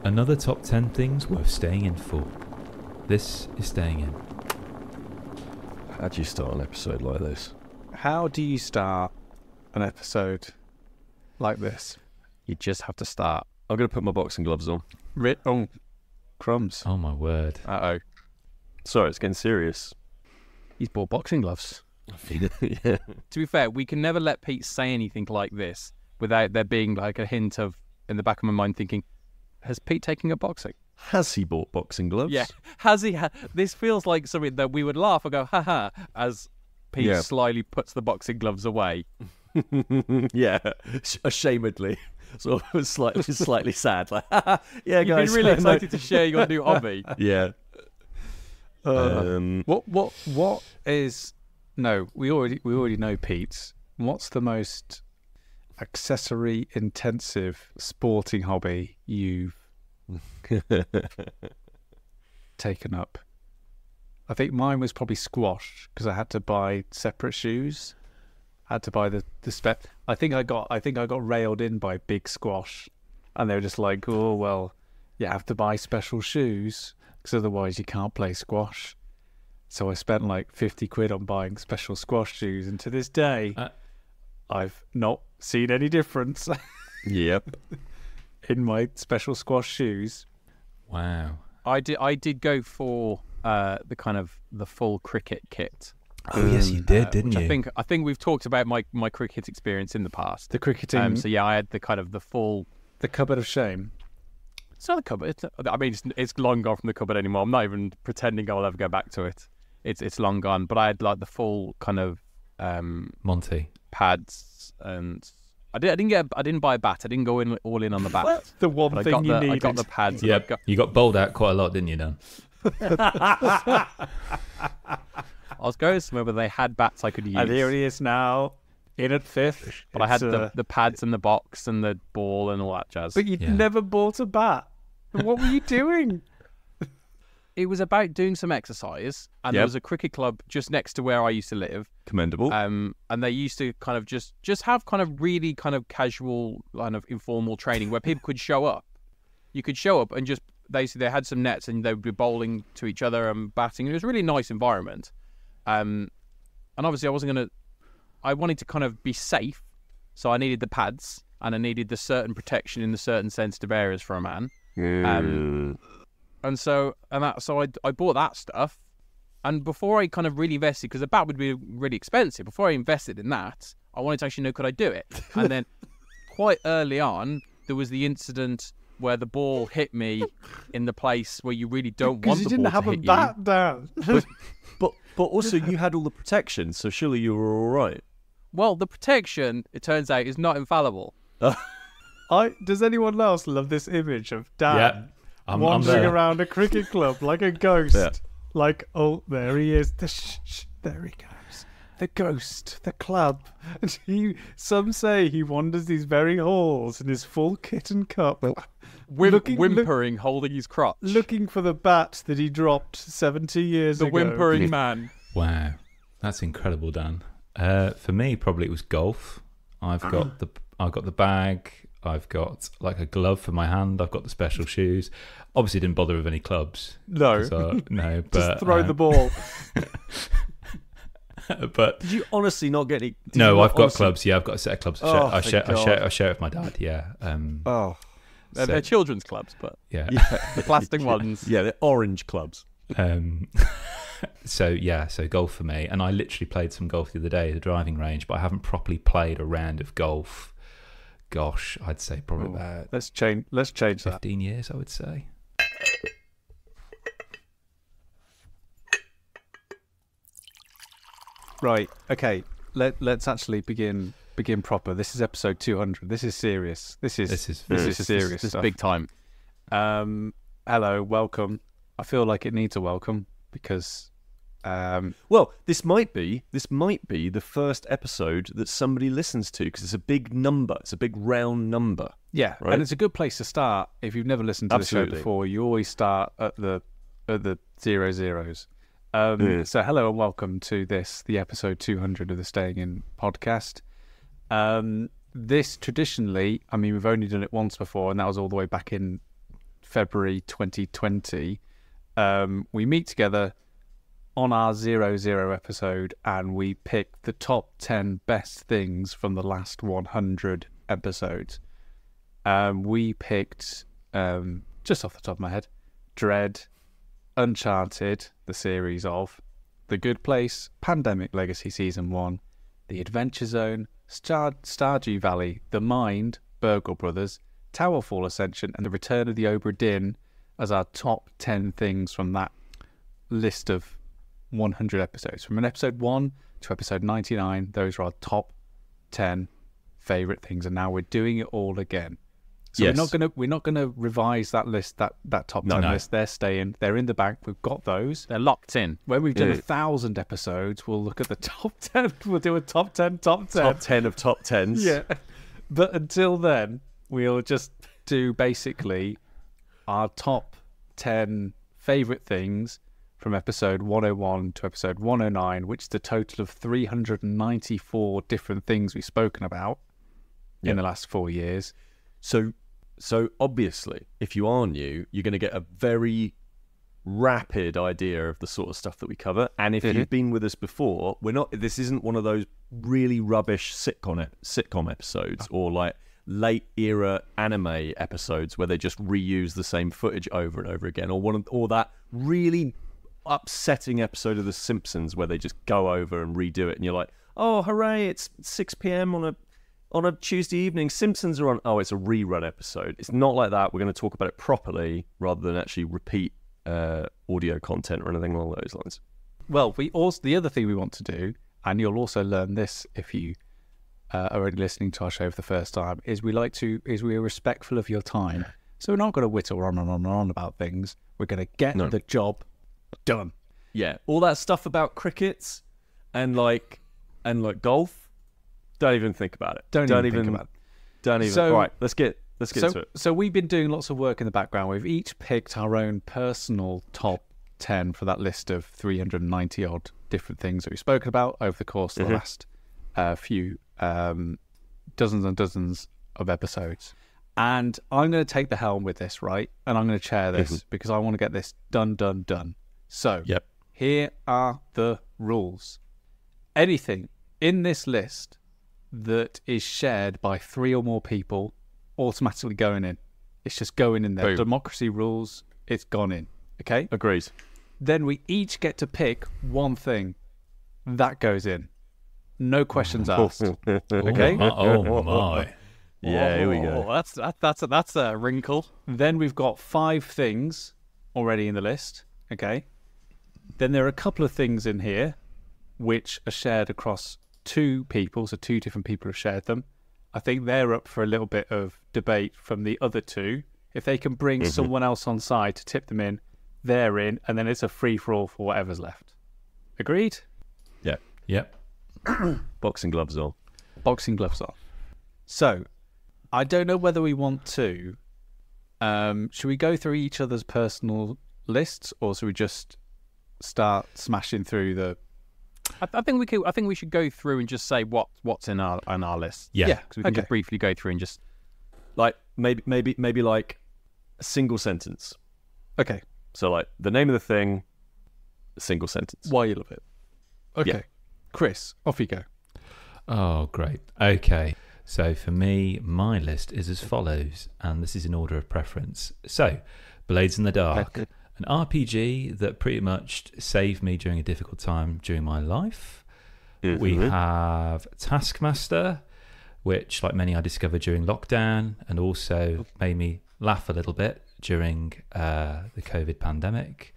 Another top 10 things worth staying in for. This is Staying In. How do you start an episode like this? How do you start an episode like this? You just have to start. I'm going to put my boxing gloves on. Oh, crumbs. Oh my word. Uh-oh. Sorry, it's getting serious. He's bought boxing gloves. Yeah. To be fair, we can never let Pete say anything like this without there being like a hint of, in the back of my mind, thinking, has Pete taken up boxing? Has he bought boxing gloves? Yeah. Has he? This feels like something that we would laugh and go, haha, as Pete slyly puts the boxing gloves away. Yeah, ashamedly. Sort of slightly sad. Like, yeah, You've guys. been really excited to share your new hobby. Yeah. What is... No, we already know Pete's. What's the most accessory intensive sporting hobby you've taken up? I think mine was probably squash, because I had to buy separate shoes. I had to buy the spec. I think I got railed in by Big Squash, and they were just like, "Oh well, you have to buy special shoes because otherwise you can't play squash." So I spent like 50 quid on buying special squash shoes, and to this day, I've not seen any difference. Yep. In my special squash shoes. Wow. I did go for the kind of the full cricket kit. Oh yes, you did, didn't you? I think we've talked about my cricket experience in the past. The cricketing. So yeah, I had the kind of the full. The cupboard of shame. It's not a cupboard. It's long gone from the cupboard anymore. I'm not even pretending I'll ever go back to it. It's long gone. But I had like the full kind of Monty pads, and I didn't buy a bat. I didn't go all in on the bat. The one But thing you needed. I got the pads. Yeah, you got bowled out quite a lot, didn't you, Dan? I was going somewhere where they had bats I could use. And here he is now, in at fifth. But I had the pads and the box and the ball and all that jazz. But you'd never bought a bat. What were you doing? It was about doing some exercise, and there was a cricket club just next to where I used to live. Commendable. And they used to kind of just have kind of really kind of casual, kind of informal training where people could show up. You could show up and just they had some nets and they would be bowling to each other and batting. It was a really nice environment. And obviously I wanted to kind of be safe, so I needed the pads and I needed the certain protection in the certain sensitive areas for a man. So I bought that stuff, and before I kind of really invested, because the bat would be really expensive, before I invested in that, I wanted to actually know, could I do it? And then quite early on, there was the incident where the ball hit me in the place where you really don't want the ball to hit you. Because you didn't have a bat down. But also you had all the protection, so surely you were all right. Well, the protection, it turns out, is not infallible. Does anyone else love this image of Dan? Yeah. I'm wandering there. around a cricket club like a ghost. Yeah. Like, oh, there he is. There he goes. The ghost, the club. And some say he wanders these very halls in his full kit and cup. Whimpering, holding his crotch. Looking for the bat that he dropped 70 years ago. The whimpering man. Wow, that's incredible, Dan. For me, probably it was golf. I've got the bag. I've got like a glove for my hand. I've got the special shoes. Obviously, didn't bother with any clubs. No, no. But just throw the ball. But Did you honestly not get any? no, I've got clubs. Yeah, I've got a set of clubs. I thank God. share it with my dad. Yeah. They're children's clubs, but Yeah. the plastic ones. Yeah, they're orange clubs. So golf for me, and I literally played some golf the other day at the driving range, but I haven't properly played a round of golf. Gosh, I'd say probably about Let's change that. 15 years, I would say. Right. Okay. Let's actually begin proper. This is episode 200. This is serious. This is serious. This is stuff. big time. Hello, welcome. I feel like it needs a welcome because Well, this might be the first episode that somebody listens to because it's a big number. It's a big round number. yeah, Right. and it's a good place to start if you've never listened to the Absolutely. show before. You always start at the 00s. So hello and welcome to the episode 200 of the Staying In podcast. This traditionally, I mean, we've only done it once before, and that was all the way back in February 2020. We meet together on our 00 episode, and we pick the top 10 best things from the last 100 episodes. We picked, just off the top of my head, Dread, Uncharted, the series of, The Good Place, Pandemic Legacy Season 1, The Adventure Zone, Stardew Valley, The Mind, Burgle Brothers, Towerfall Ascension, and The Return of the Obra Dinn as our top 10 things from that list of 100 episodes. From an episode 1 to episode 99, those are our top 10 favourite things, and now we're doing it all again. So Yes. we're not gonna revise that list, that top 10 list. They're staying. They're in the bank. We've got those. They're locked in. When we've done 1,000 episodes, we'll look at the top 10. We'll do a top 10. Top 10 of top 10s. Yeah. But until then, we'll just do basically our top 10 favourite things from episode 101 to episode 109, which is a total of 394 different things we've spoken about in the last 4 years. So obviously, if you are new, you're going to get a very rapid idea of the sort of stuff that we cover. And if you've been with us before, this isn't one of those really rubbish sitcom episodes or like late era anime episodes where they just reuse the same footage over and over again, or that really upsetting episode of The Simpsons where they just go over and redo it, and you're like, oh hooray, it's 6 p.m. on a Tuesday evening, Simpsons are on. Oh, it's a rerun episode. It's not like that. We're going to talk about it properly rather than actually repeat audio content or anything along those lines. Well, the other thing we want to do, and you'll also learn this if you are only listening to our show for the first time, is we're respectful of your time. So we're not going to whittle on and on about things. We're going to get the job done. Yeah, all that stuff about crickets and like golf. Don't even think about it. Don't even think about it. Don't even. So, all right, let's get into it. So we've been doing lots of work in the background. We've each picked our own personal top 10 for that list of 390 odd different things that we've spoken about over the course of the last few dozens and dozens of episodes. And I'm going to take the helm with this, right? And I'm going to chair this because I want to get this done. So here are the rules. Anything in this list that is shared by 3 or more people automatically going in. It's just going in there. Boom. Democracy rules, it's gone in. Okay? Agreed. Then we each get to pick one thing that goes in. No questions asked. Okay? Oh my. Yeah, here we go. That's a wrinkle. Then we've got 5 things already in the list. Okay? Then there are a couple of things in here which are shared across 2 people, so 2 different people have shared them. I think they're up for a little bit of debate from the other 2. If they can bring someone else on side to tip them in, they're in, and then it's a free-for-all for whatever's left. Agreed? Yeah. Yep. Boxing gloves on. Boxing gloves on. So, I don't know whether we want to... should we go through each other's personal lists, or should we just start smashing through the... I think we could. I think we should go through and just say what's in our list. Yeah. because we can just briefly go through and just Like maybe like a single sentence. Okay. So like the name of the thing, a single sentence. Why you love it. Okay. Yeah. Chris, off you go. Oh, great. Okay. So for me, my list is as follows, and this is in order of preference. So, Blades in the Dark, an RPG that pretty much saved me during a difficult time during my life. We have Taskmaster, which, like many, I discovered during lockdown and also made me laugh a little bit during the COVID pandemic.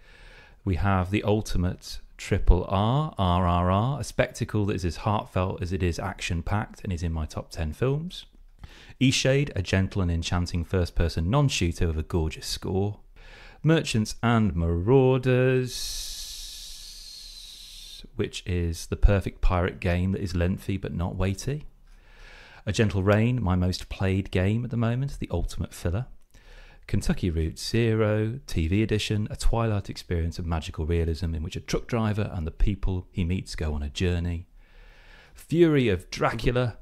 We have the ultimate Triple R, RRR, a spectacle that is as heartfelt as it is action-packed and is in my top 10 films. Eastshade, a gentle and enchanting first-person non-shooter with a gorgeous score. Merchants and Marauders, which is the perfect pirate game that is lengthy but not weighty. A Gentle Rain, my most played game at the moment, the ultimate filler. Kentucky Route Zero, TV edition, a Twilight experience of magical realism in which a truck driver and the people he meets go on a journey. Fury of Dracula,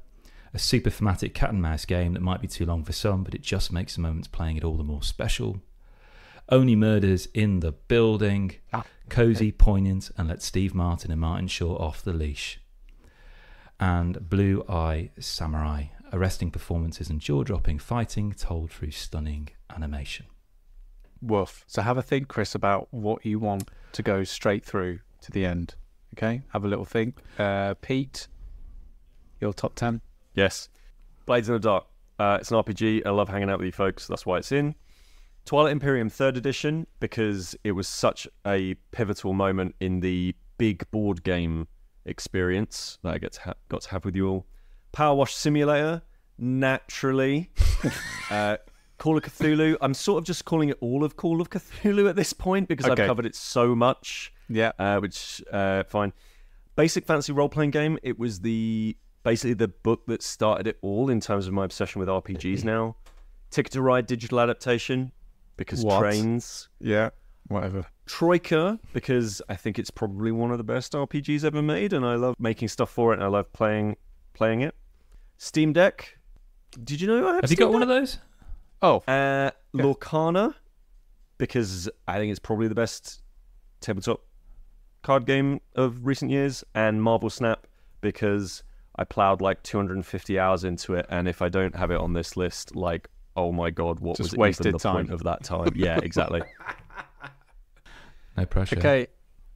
a super thematic cat and mouse game that might be too long for some, but it just makes the moments playing it all the more special. Only Murders in the Building. Cozy, poignant, and let Steve Martin and Martin Shaw off the leash. And Blue Eye Samurai. Arresting performances and jaw-dropping fighting told through stunning animation. Woof. So have a think, Chris, about what you want to go straight through to the end. Okay? Have a little think. Pete, your top 10? Yes. Blades in the Dark. It's an RPG. I love hanging out with you folks. That's why it's in. Twilight Imperium 3rd edition, because it was such a pivotal moment in the big board game experience that I got to have with you all. Powerwash Simulator, naturally. Call of Cthulhu. I'm sort of just calling it all of Call of Cthulhu at this point because I've covered it so much. Yeah. Which, fine. Basic fantasy role-playing game. It was basically the book that started it all in terms of my obsession with RPGs now. Ticket to Ride digital adaptation because trains. Yeah, whatever. Troika, because I think it's probably one of the best RPGs ever made, and I love making stuff for it, and I love playing it. Steam Deck. Did you know I have you got one of those? Oh. Lorcana, because I think it's probably the best tabletop card game of recent years, and Marvel Snap, because I plowed like 250 hours into it, and if I don't have it on this list, like, oh my god, what just was wasted even the time. point of that time? Yeah, exactly. No pressure. Okay,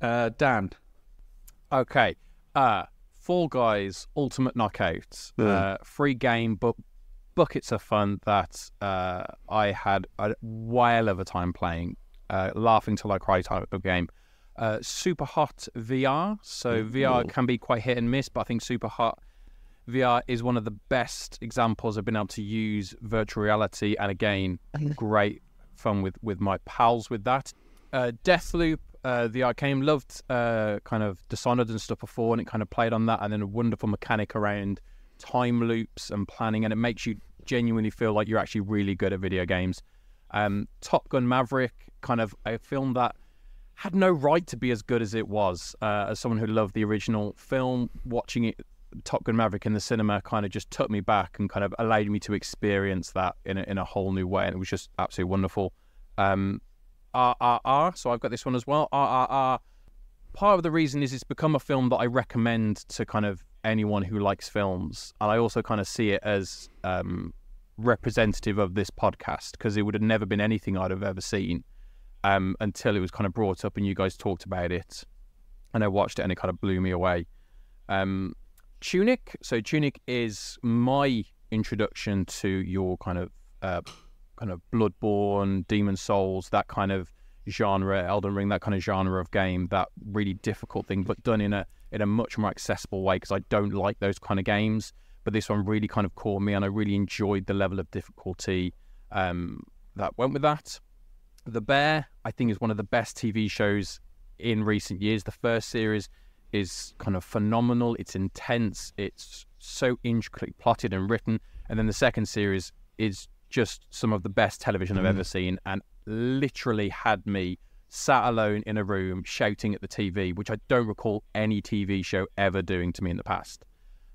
Dan. Okay. Fall Guys Ultimate Knockout. Free game, but buckets of fun that I had a while of a time playing. Laughing till I cry type of game. Superhot VR. So VR can be quite hit and miss, but I think Superhot VR is one of the best examples I've been able to use virtual reality, and again, great fun with my pals with that. Deathloop, the arcade, loved kind of Dishonored and stuff before, and it kind of played on that, and then a wonderful mechanic around time loops and planning, and it makes you genuinely feel like you're actually really good at video games. Top Gun Maverick, kind of a film that had no right to be as good as it was. As someone who loved the original film, watching it, Top Gun Maverick in the cinema kind of just took me back and kind of allowed me to experience that in a whole new way, and it was just absolutely wonderful. RRR, so I've got this one as well. RRR, part of the reason is it's become a film that I recommend to kind of anyone who likes films, and I also kind of see it as representative of this podcast, because it would have never been anything I'd have ever seen until it was kind of brought up and you guys talked about it, and I watched it and it kind of blew me away. Tunic. So Tunic is my introduction to your kind of Bloodborne, Demon Souls, that kind of genre, Elden Ring, that kind of genre of game, that really difficult thing, but done in a much more accessible way, because I don't like those kind of games. But this one really kind of caught me, and I really enjoyed the level of difficulty that went with that. The Bear, I think, is one of the best TV shows in recent years. The first series is kind of phenomenal. It's intense. It's so intricately plotted and written. And then the second series is just some of the best television I've ever seen, and literally had me sat alone in a room shouting at the TV, which I don't recall any TV show ever doing to me in the past.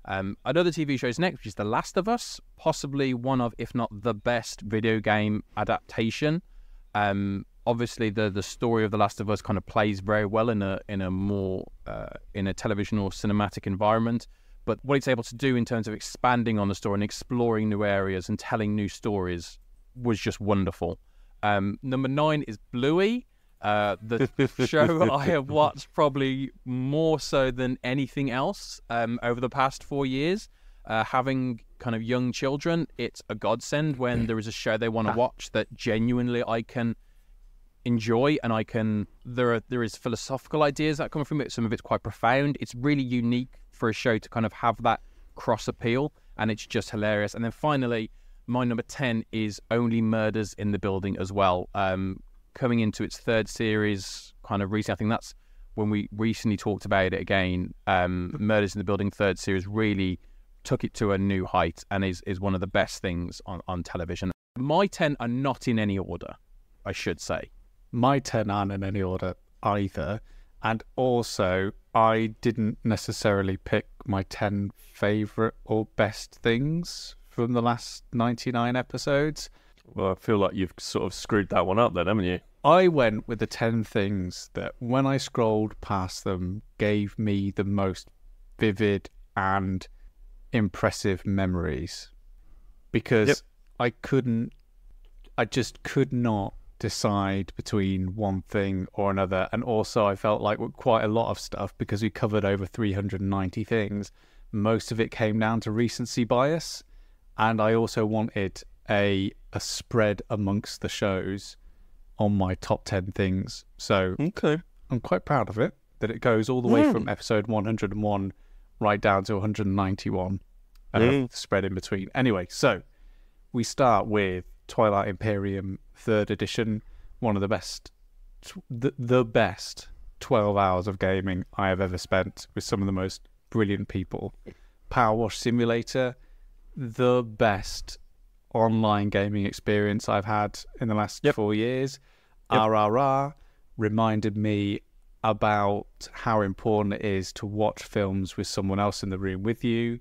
Another TV show is next, which is The Last of Us, possibly one of, if not the best video game adaptation. Obviously, the story of The Last of Us kind of plays very well in a more in a television or cinematic environment. But what it's able to do in terms of expanding on the story and exploring new areas and telling new stories was just wonderful. Number 9 is Bluey, the show I have watched probably more so than anything else over the past 4 years. Having kind of young children, it's a godsend when there is a show they want to watch that genuinely I can enjoy, and there is philosophical ideas that come from it. Some of it's quite profound. It's really unique for a show to kind of have that cross appeal, and it's just hilarious. And then finally, my number 10 is Only Murders in the Building as well. Coming into its third series kind of recently, I think that's when we recently talked about it again. Murders in the Building third series really took it to a new height, and is one of the best things on television. My 10 are not in any order, I should say. My 10 aren't in any order either. And also, I didn't necessarily pick my 10 favourite or best things from the last 99 episodes. Well, I feel like you've sort of screwed that one up then, haven't you? I went with the 10 things that, when I scrolled past them, gave me the most vivid and impressive memories. Because I just could not decide between one thing or another. And also I felt like with quite a lot of stuff, because we covered over 390 things, most of it came down to recency bias. And I also wanted a spread amongst the shows on my top 10 things. So I'm quite proud of it, that it goes all the way from episode 101 right down to 191, spread in between. Anyway, so we start with Twilight Imperium 3rd edition, one of the best, the best 12 hours of gaming I have ever spent with some of the most brilliant people. Powerwash Simulator, the best online gaming experience I've had in the last 4 years. RRR reminded me about how important it is to watch films with someone else in the room with you.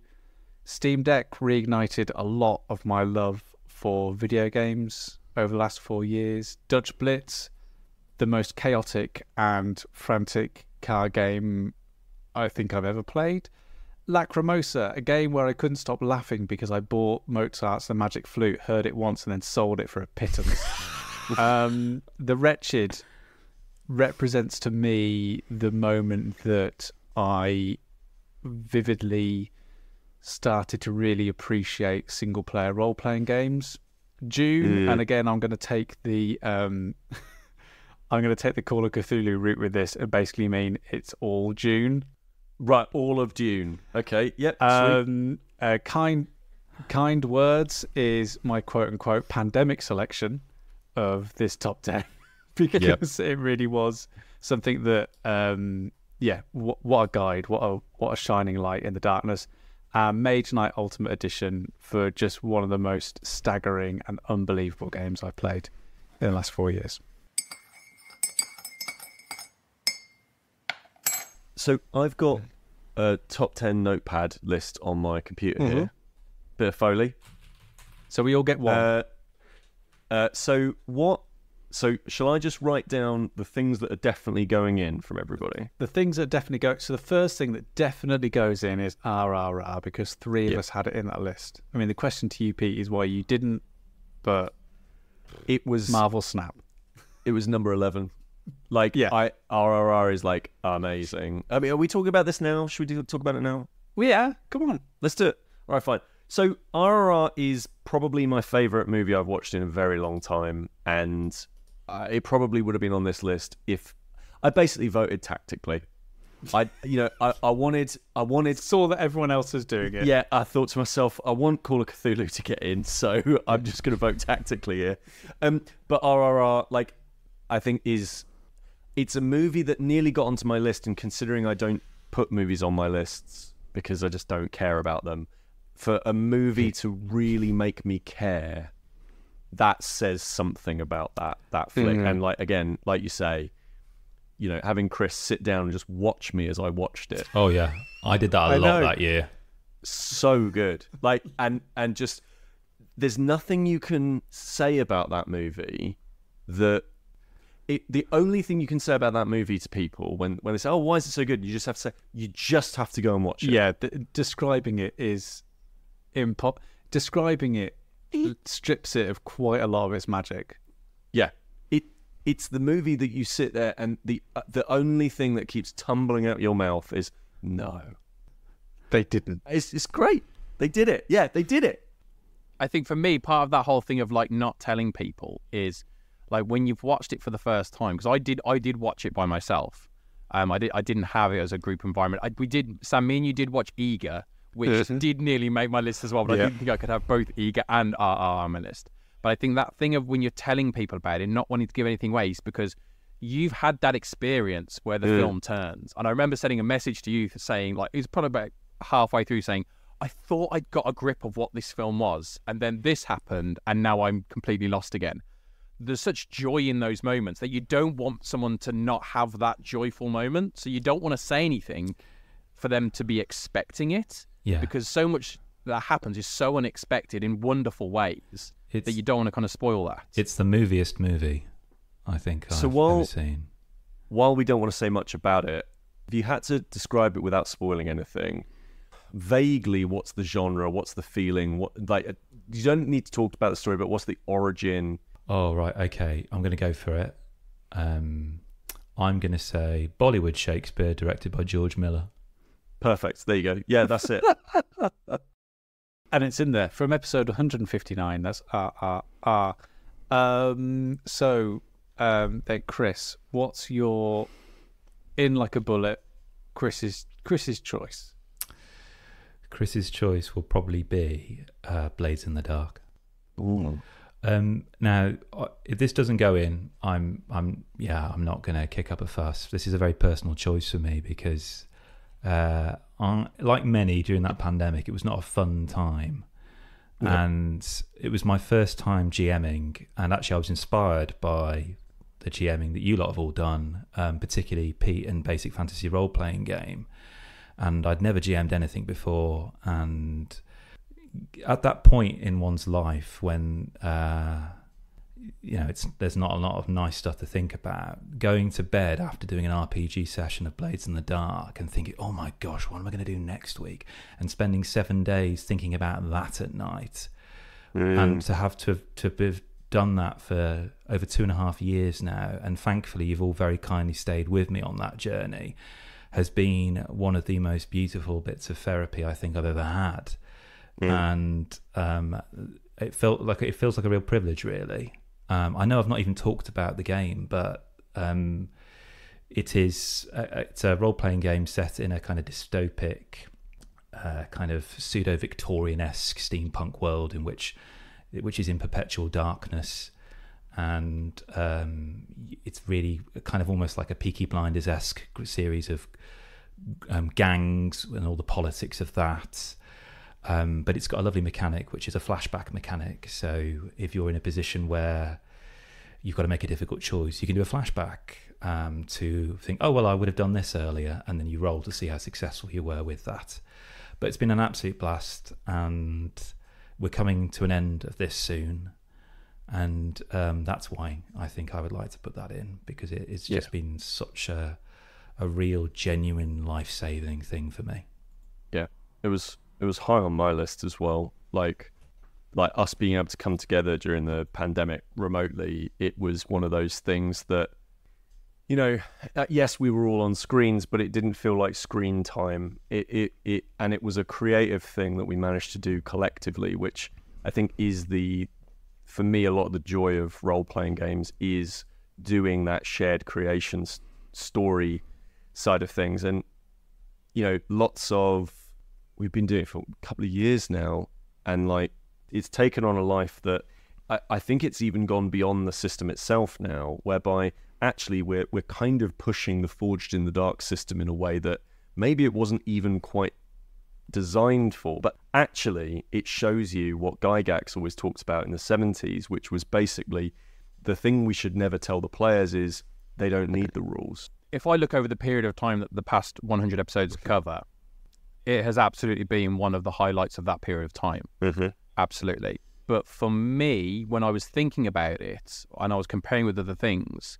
Steam Deck reignited a lot of my love for video games over the last 4 years. Dutch Blitz, the most chaotic and frantic card game I think I've ever played. Lacrimosa, a game where I couldn't stop laughing because I bought Mozart's The Magic Flute, heard it once, and then sold it for a pittance. The Wretched represents to me the moment that I vividly started to really appreciate single-player role-playing games. Dune, and again, I'm going to take the I'm going to take the Call of Cthulhu route with this and basically mean it's all Dune. Right, all of Dune. Okay, yep. Kind Words is my quote-unquote pandemic selection of this top 10 because it really was something that, what a guide, what a shining light in the darkness. Mage Knight Ultimate Edition for just one of the most staggering and unbelievable games I've played in the last 4 years. So I've got a top 10 notepad list on my computer here. Bit of Foley. So we all get one. So shall I just write down the things that are definitely going in from everybody? The things that definitely go... So the first thing that definitely goes in is RRR, because three of us had it in that list. I mean, the question to you, Pete, is why you didn't, but it was... Marvel Snap. It was number 11. Like, RRR is, like, amazing. I mean, are we talking about this now? Should we talk about it now? Well, yeah, come on. Let's do it. All right, fine. So, RRR is probably my favourite movie I've watched in a very long time, and it probably would have been on this list if... I basically voted tactically. I wanted... Saw that everyone else was doing it. Yeah, I thought to myself, I want Call of Cthulhu to get in, so I'm just going to vote tactically here. But RRR, like, I think it's a movie that nearly got onto my list, and considering I don't put movies on my lists because I just don't care about them, for a movie to really make me care, that says something about that flick. And like, again, like you say, you know, having Chris sit down and just watch me as I watched it. Oh yeah, I did that a lot that year. So good. Like, and just there's nothing you can say about that movie that the only thing you can say about that movie to people when they say, "Oh, why is it so good?" You just have to say, you just have to go and watch it. Yeah, describing it is describing it strips it of quite a lot of its magic. Yeah, it's the movie that you sit there and the only thing that keeps tumbling out your mouth is no, they didn't. It's great. They did it. Yeah, they did it. I think for me, part of that whole thing of like not telling people is like when you've watched it for the first time, because I did watch it by myself. I didn't have it as a group environment. Sam, me and you did watch Eager, which did nearly make my list as well, but I didn't think I could have both Eager and RR on my list. But I think that thing of when you're telling people about it, not wanting to give anything away, is because you've had that experience where the film turns. And I remember sending a message to you saying, like, it was probably about halfway through saying, I thought I'd got a grip of what this film was, and then this happened, and now I'm completely lost again. There's such joy in those moments that you don't want someone to not have that joyful moment. So you don't want to say anything for them to be expecting it. Yeah. Because so much that happens is so unexpected in wonderful ways that you don't want to kind of spoil that. It's the moviest movie. I think So I've while- ever seen. While we don't want to say much about it, if you had to describe it without spoiling anything, vaguely, what's the genre? What's the feeling? You don't need to talk about the story, but what's the origin? Oh, right, okay. I'm going to go for it. I'm going to say Bollywood Shakespeare, directed by George Miller. Perfect. There you go. Yeah, that's it. And it's in there from episode 159. That's then Chris, what's your in like a bullet? Chris's choice. Chris's choice will probably be Blades in the Dark. Ooh. Now, if this doesn't go in, I'm not going to kick up a fuss. This is a very personal choice for me because, like many during that pandemic, it was not a fun time, and it was my first time GMing, and actually I was inspired by the GMing that you lot have all done, particularly Pete and Basic Fantasy Role Playing Game, and I'd never GM'd anything before, and at that point in one's life when there's not a lot of nice stuff to think about, going to bed after doing an RPG session of Blades in the Dark and thinking, oh my gosh, what am I going to do next week, and spending 7 days thinking about that at night, and to have done that for over 2.5 years now, and thankfully you've all very kindly stayed with me on that journey, has been one of the most beautiful bits of therapy I think I've ever had. And it feels like a real privilege, really. I know I've not even talked about the game, but it's a role-playing game set in a kind of dystopic, kind of pseudo-Victorian-esque steampunk world which is in perpetual darkness, and it's really kind of almost like a Peaky Blinders-esque series of gangs and all the politics of that. But it's got a lovely mechanic, which is a flashback mechanic. So if you're in a position where you've got to make a difficult choice, you can do a flashback to think, oh, well, I would have done this earlier. And then you roll to see how successful you were with that. But it's been an absolute blast. And we're coming to an end of this soon. And that's why I think I would like to put that in, because it's just been such a real, genuine, life-saving thing for me. Yeah, it was high on my list as well. Like us being able to come together during the pandemic remotely, it was one of those things that, yes, we were all on screens, but it didn't feel like screen time. And it was a creative thing that we managed to do collectively, which I think is for me, a lot of the joy of role-playing games is doing that shared creation story side of things. And, we've been doing it for a couple of years now, and it's taken on a life that I think it's even gone beyond the system itself now, whereby actually we're kind of pushing the Forged in the Dark system in a way that maybe it wasn't even quite designed for, but actually it shows you what Gygax always talks about in the 70s, which was basically the thing we should never tell the players is they don't need the rules. If I look over the period of time that the past 100 episodes cover, it has absolutely been one of the highlights of that period of time. Mm-hmm. Absolutely. But for me, when I was thinking about it and I was comparing with other things,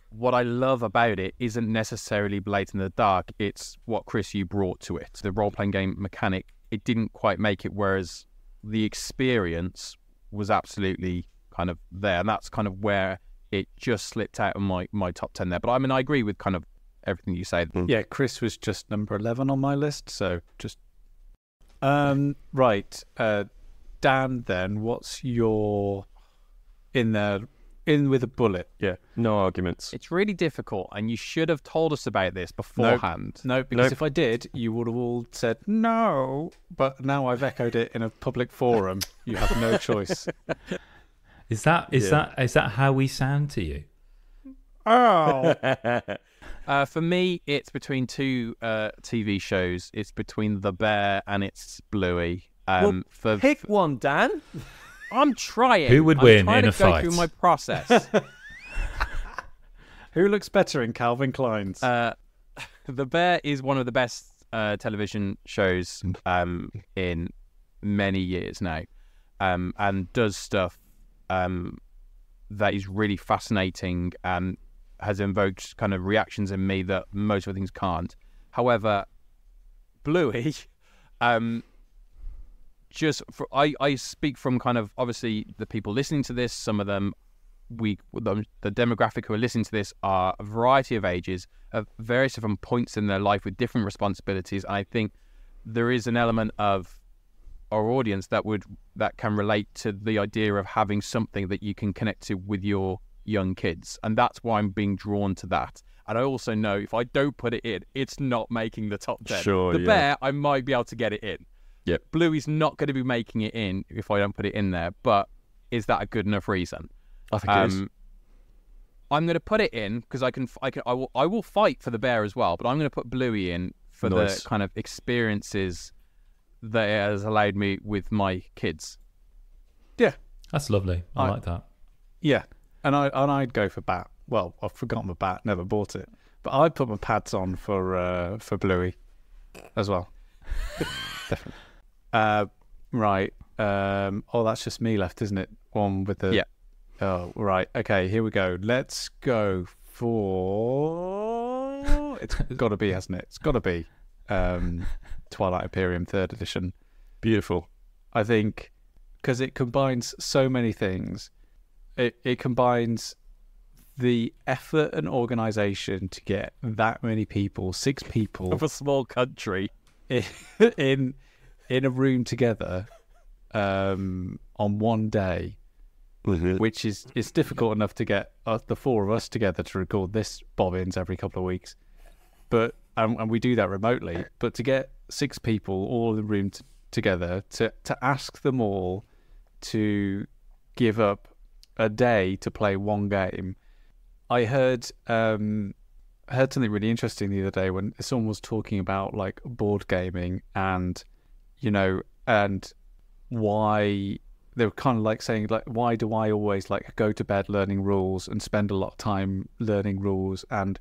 what I love about it isn't necessarily Blades in the Dark. It's what, Chris, you brought to it. The role-playing game mechanic, it didn't quite make it, whereas the experience was absolutely kind of there. And that's kind of where it just slipped out of my top 10 there. But I agree with kind of everything you said. Yeah, Chris was just number 11 on my list, so just right. Dan, then what's your in with a bullet? Yeah, no arguments. It's really difficult, and you should have told us about this beforehand. No, because if I did, you would have all said no, but now I've echoed it in a public forum. You have no choice. Is that how we sound to you? Oh. For me, it's between two TV shows. It's between The Bear and it's Bluey. Pick one, Dan. I'm trying. Who would win in a fight? Through my process. Who looks better in Calvin Klein's? The Bear is one of the best television shows in many years now, and does stuff that is really fascinating and has invoked kind of reactions in me that most other things can't. However, Bluey, I speak from kind of obviously the people listening to this. Some of them, the demographic who are listening to this are a variety of ages, of various different points in their life with different responsibilities. And I think there is an element of our audience that can relate to the idea of having something that you can connect to with your young kids, and that's why I'm being drawn to that. And I also know if I don't put it in, it's not making the top 10. Sure, the bear, I might be able to get it in. Yep. Bluey's not going to be making it in if I don't put it in there, but is that a good enough reason? I think it is. I'm going to put it in because I will fight for the bear as well, but I'm going to put Bluey in for the kind of experiences that it has allowed me with my kids. Yeah, That's lovely. I like that. yeah. And I'd go for Bat. Well, I've forgotten my Bat, never bought it, but I'd put my pads on for Bluey as well. Definitely. Right. That's just me left, isn't it? One with the... Yeah. Oh, right. Okay, here we go. Let's go for... It's got to be, hasn't it? It's got to be Twilight Imperium 3rd edition. Beautiful. I think because it combines so many things. It combines the effort and organisation to get that many people, 6 people... Of a small country. in a room together on one day, which is difficult enough to get the 4 of us together to record this bobbins every couple of weeks, but and we do that remotely, but to get 6 people all in the room together to ask them all to give up a day to play one game. I heard something really interesting the other day when someone was talking about like board gaming and and why they were kind of like saying like, why do I always like go to bed learning rules and spend a lot of time learning rules and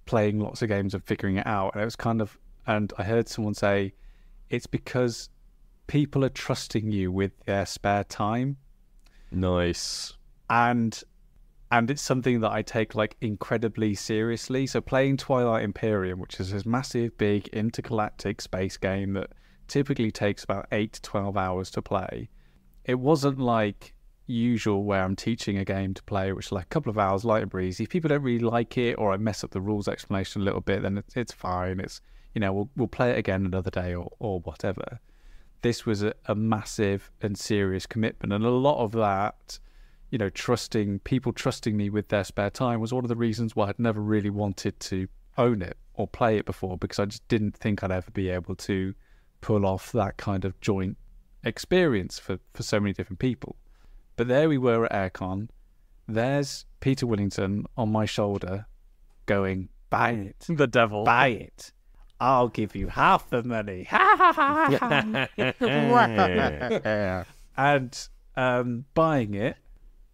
playing lots of games and figuring it out? And it was kind of, and I heard someone say it's because people are trusting you with their spare time. Nice. And it's something that I take like incredibly seriously. So playing Twilight Imperium, which is this massive, big intergalactic space game that typically takes about 8 to 12 hours to play, it wasn't like usual where I'm teaching a game to play, which is like a couple of hours, light and breezy. If people don't really like it or I mess up the rules explanation a little bit, then it's fine. It's, we'll play it again another day or whatever. This was a massive and serious commitment. And a lot of that, trusting me with their spare time was one of the reasons why I'd never really wanted to own it or play it before, because I just didn't think I'd ever be able to pull off that kind of joint experience for so many different people. But there we were at AirCon. There's Peter Willington on my shoulder going, buy it. The devil. Buy it. I'll give you half the money. And buying it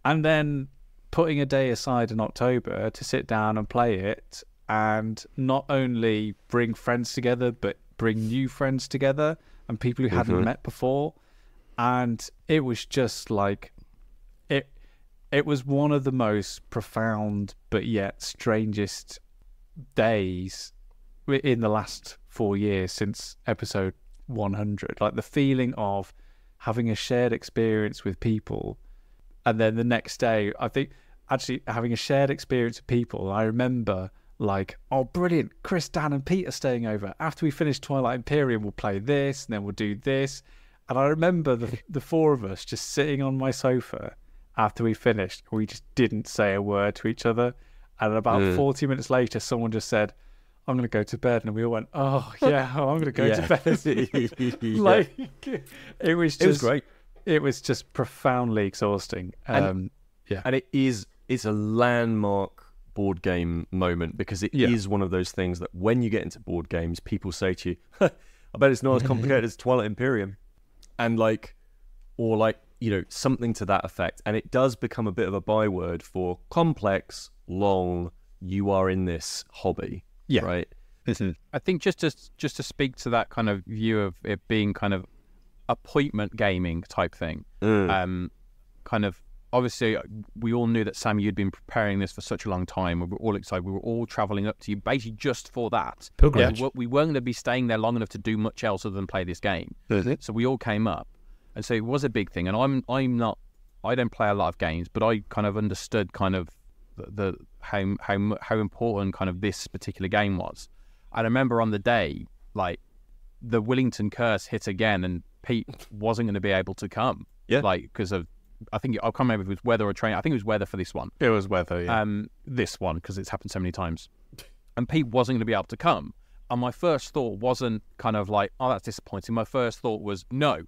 and then putting a day aside in October to sit down and play it and not only bring friends together, but bring new friends together and people who hadn't met before. And it was just like, it was one of the most profound but yet strangest days in the last 4 years since episode 100. Like the feeling of having a shared experience with people, and then the next day, I think actually having a shared experience with people. I remember like, oh brilliant, Chris, Dan and Pete are staying over. After we finish Twilight Imperium, we'll play this and then we'll do this. And I remember the 4 of us just sitting on my sofa after we finished. We just didn't say a word to each other. And about 40 minutes later, someone just said, I'm going to go to bed. And we all went, oh, yeah, I'm going to go to bed. Like, it was great. It was just profoundly exhausting. And it's a landmark board game moment, because it is one of those things that when you get into board games, people say to you, I bet it's not as complicated as Twilight Imperium. And something to that effect. And it does become a bit of a byword for complex, long, you are in this hobby. Yeah. Right. I think just to speak to that kind of view of it being kind of appointment gaming type thing, kind of obviously we all knew that Sam, you'd been preparing this for such a long time. We were all excited. We were all traveling up to you basically just for that. Pilgrimage. We weren't going to be staying there long enough to do much else other than play this game. So we all came up, and so it was a big thing. And I don't play a lot of games, but I kind of understood kind of the how important kind of this particular game was. I remember on the day, like, the Willington curse hit again, and Pete wasn't going to be able to come. Yeah. Like, because of, I can't remember if it was weather or train. I think it was weather for this one. It was weather, yeah. This one, because it's happened so many times. And Pete wasn't going to be able to come. And my first thought wasn't kind of like, oh, that's disappointing. My first thought was, no,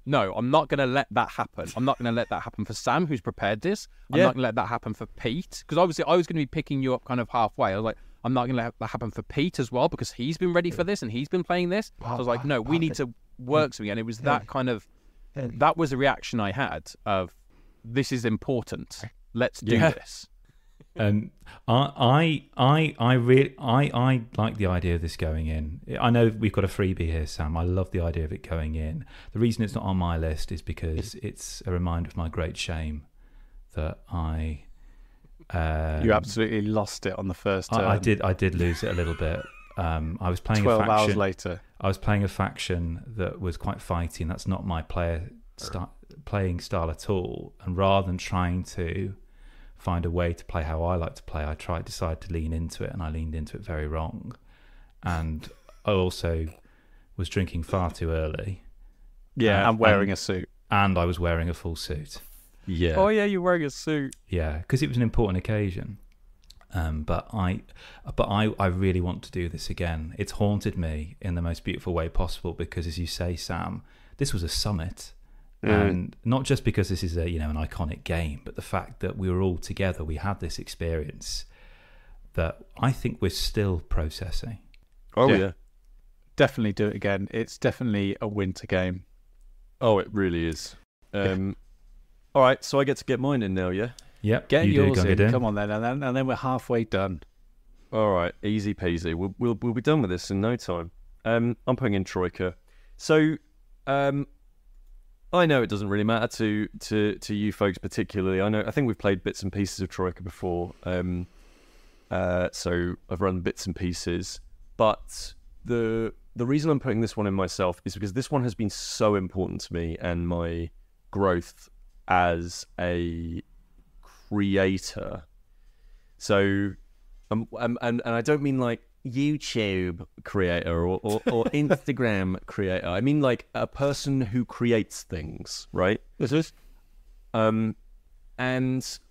I'm not going to let that happen. I'm not going to let that happen for Sam, who's prepared this. I'm not going to let that happen for Pete. Because obviously I was going to be picking you up kind of halfway. I was like, I'm not going to let that happen for Pete as well, because he's been ready for this and he's been playing this. So I was like, no, we need to work something. And it was that kind of, that was the reaction I had of, this is important. Let's do this. I like the idea of this going in. I know we've got a freebie here, Sam. I love the idea of it going in. The reason it's not on my list is because it's a reminder of my great shame that I. You absolutely lost it on the first turn. I did lose it a little bit. I was playing 12 a faction. hours later. I was playing a faction that was quite fighty, and that's not my playing style at all. And rather than trying to find a way to play how I like to play, I decided to lean into it, and I leaned into it very wrong. And I also was drinking far too early. Yeah, and wearing a suit. And I was wearing a full suit. Yeah. Oh yeah, you're wearing a suit. Yeah, because it was an important occasion. But I really want to do this again. It's haunted me in the most beautiful way possible because, as you say, Sam, this was a summit. And not just because this is an iconic game, but the fact that we were all together, we had this experience that I think we're still processing. Oh yeah. Definitely do it again. It's definitely a winter game. Oh, it really is. All right, so I get to get mine in now, yeah? Yep. Get yours in. Get in. Come on then, and then we're halfway done. All right, easy peasy. We'll be done with this in no time. I'm putting in Troika. So, I know it doesn't really matter to you folks particularly. I think we've played bits and pieces of Troika before. So I've run bits and pieces, but the reason I'm putting this one in myself is because this one has been so important to me and my growth as a creator. So, and I don't mean like YouTube creator or Instagram creator. I mean like a person who creates things, right? And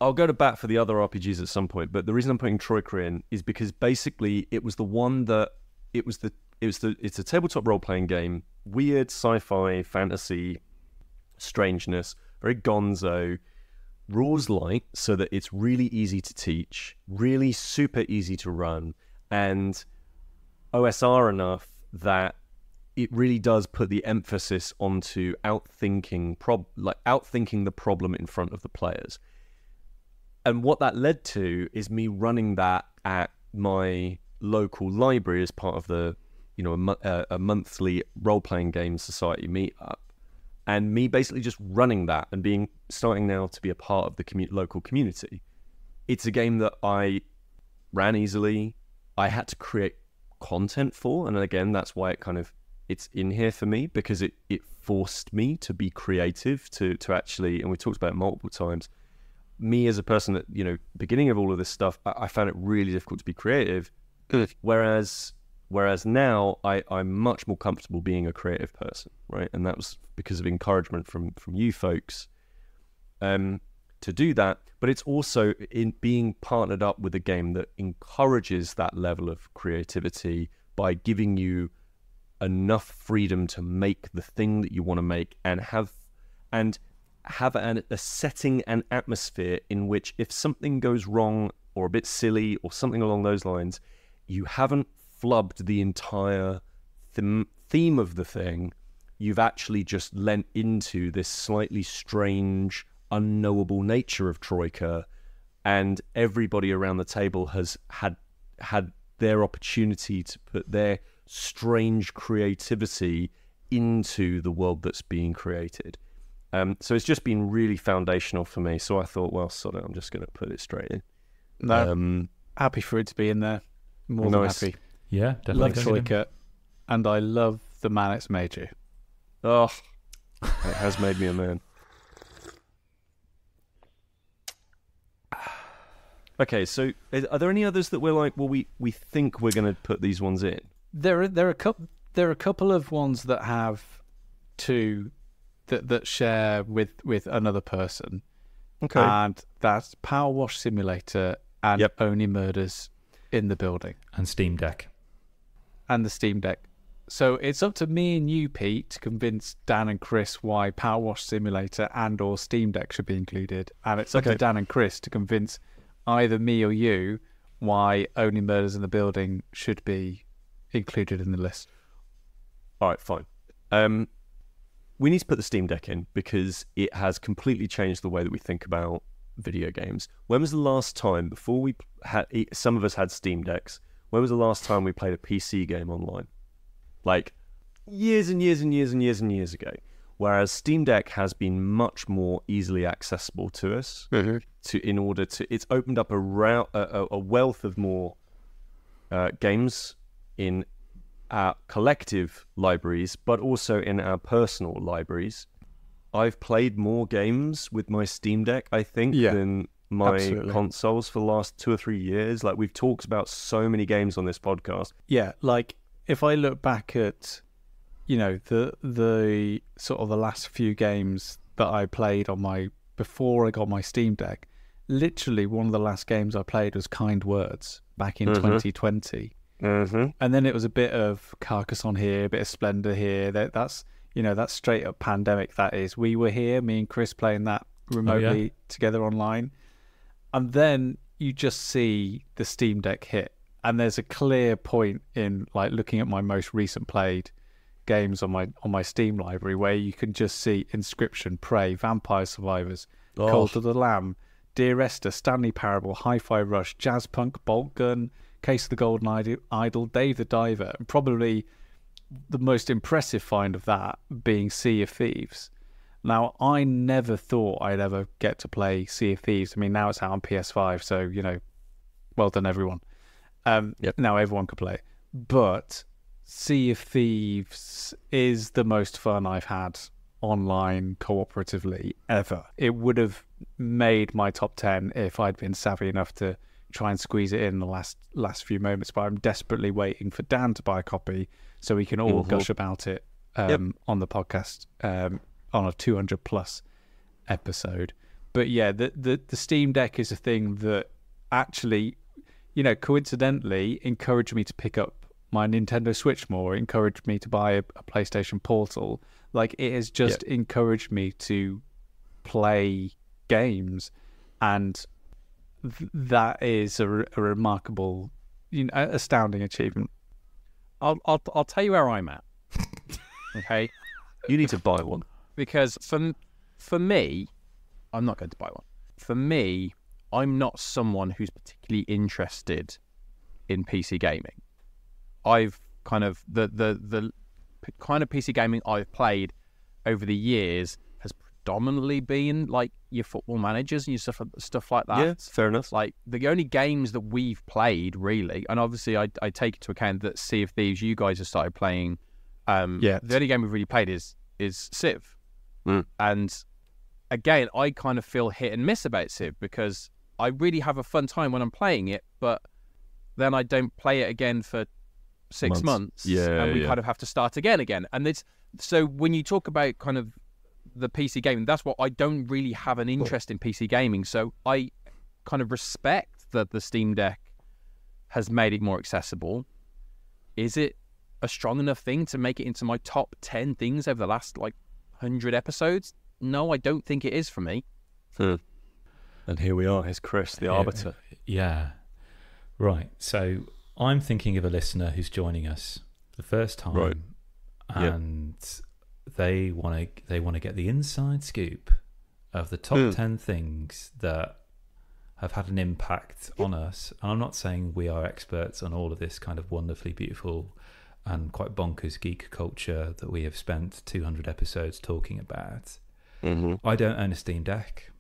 I'll go to bat for the other RPGs at some point, but the reason I'm putting Troika in is because basically it was the one that it's a tabletop role-playing game, weird sci-fi fantasy strangeness, very gonzo, rules light so that it's really easy to teach, really super easy to run, and OSR enough that it really does put the emphasis onto outthinking the problem in front of the players. And what that led to is me running that at my local library as part of the, a monthly role-playing game society meetup, and me basically just running that and starting now to be a part of the local community. It's a game that I ran easily. I had to create content for, and again, that's why it's in here for me, because it forced me to be creative, to actually, and we talked about it multiple times, me as a person at, beginning of all of this stuff, I found it really difficult to be creative. Whereas now I'm much more comfortable being a creative person, right? And that was because of encouragement from you folks to do that. But it's also in being partnered up with a game that encourages that level of creativity by giving you enough freedom to make the thing that you want to make, and have a setting and atmosphere in which if something goes wrong or a bit silly or something along those lines, you haven't flubbed the entire theme of the thing. You've actually just lent into this slightly strange, unknowable nature of Troika, and everybody around the table has had their opportunity to put their strange creativity into the world that's being created. So it's just been really foundational for me. So I thought, well, sod it, I'm just going to put it straight in. No, happy for it to be in there. More than happy. Yeah, definitely. Love Troika, and I love the man it's made you. Oh, it has made me a man. Okay, so are there any others that we're like, well, we think we're going to put these ones in? There are a couple of ones that have two that share with another person. Okay. And that's Powerwash Simulator and Only Murders in the Building. And Steam Deck. And the Steam Deck. So it's up to me and you, Pete, to convince Dan and Chris why Powerwash Simulator and or Steam Deck should be included. And it's up to Dan and Chris to convince either me or you why Only Murders in the Building should be included in the list. All right, fine. We need to put the Steam Deck in because it has completely changed the way that we think about video games. When was the last time, before we had, some of us had Steam Decks, when was the last time we played a PC game online? Like years and years and years and years and years ago. Whereas Steam Deck has been much more easily accessible to us. It's opened up a wealth of more games in our collective libraries, but also in our personal libraries. I've played more games with my Steam Deck, I think, than my consoles for the last 2 or 3 years. Like, we've talked about so many games on this podcast. Yeah, like if I look back at, you know, the sort of the last few games that I played on before I got my Steam Deck, literally one of the last games I played was Kind Words back in 2020. And then it was a bit of Carcassonne here, a bit of Splendor here. That's straight up pandemic. That is, we were here, me and Chris playing that remotely together online, and then you just see the Steam Deck hit, and there's a clear point in like looking at my most recent played games on my Steam library where you can just see Inscription, Prey, Vampire Survivors, Cult of the Lamb, Dear Esther, Stanley Parable, Hi-Fi Rush, Jazz Punk, Bolt Gun, Case of the Golden Idol, Dave the Diver, and probably the most impressive find of that being Sea of Thieves. Now, I never thought I'd ever get to play Sea of Thieves. I mean, now it's out on PS5, so, you know, well done, everyone. Now everyone can play it. But Sea of Thieves is the most fun I've had online cooperatively ever. It would have made my top 10 if I'd been savvy enough to try and squeeze it in the last few moments, but I'm desperately waiting for Dan to buy a copy so we can all gush about it on the podcast on a 200 plus episode. But yeah, the Steam Deck is a thing that actually, you know, coincidentally encouraged me to pick up my Nintendo Switch more, encouraged me to buy a PlayStation Portal. Like, it has just encouraged me to play games, and that is a remarkable, you know, astounding achievement. I'll tell you where I'm at. Okay, you need to buy one because for me, I'm not going to buy one. For me, I'm not someone who's particularly interested in PC gaming. I've kind of the kind of PC gaming I've played over the years has predominantly been like your Football Managers and your stuff like that. Yeah, fair enough. Like the only games that we've played really, and obviously I take into account that Sea of Thieves you guys have started playing. The only game we've really played is Civ, and again I kind of feel hit and miss about Civ because I really have a fun time when I'm playing it, but then I don't play it again for 6 months, and we kind of have to start again. And it's so when you talk about kind of the PC gaming, that's what I don't really have an interest in PC gaming. So I kind of respect that the Steam Deck has made it more accessible. Is it a strong enough thing to make it into my top 10 things over the last like 100 episodes? No, I don't think it is for me. And here we are, here's Chris, the arbiter. Yeah. Right. So I'm thinking of a listener who's joining us for the first time, and they want to get the inside scoop of the top 10 things that have had an impact on us. And I'm not saying we are experts on all of this kind of wonderfully beautiful and quite bonkers geek culture that we have spent 200 episodes talking about. I don't own a Steam Deck.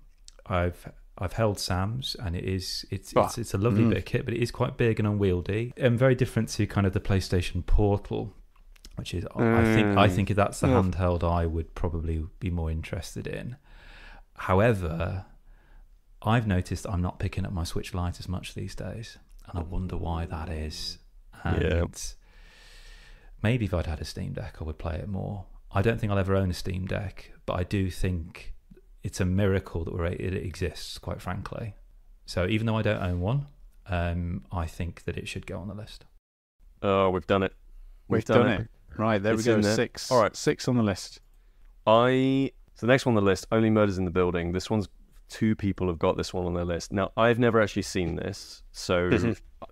I've held Sam's, and it's a lovely bit of kit, but it is quite big and unwieldy, and very different to kind of the PlayStation Portal, which is I think that's the handheld I would probably be more interested in. However, I've noticed I'm not picking up my Switch Lite as much these days, and I wonder why that is. And maybe if I'd had a Steam Deck, I would play it more. I don't think I'll ever own a Steam Deck, but I do think it's a miracle that it exists, quite frankly. So even though I don't own one, I think that it should go on the list. Oh, we've done it. We've done it. Right, there we go. 6. All right. 6 on the list. So the next one on the list, Only Murders in the Building. This one's 2 people have got this one on their list. Now, I've never actually seen this, so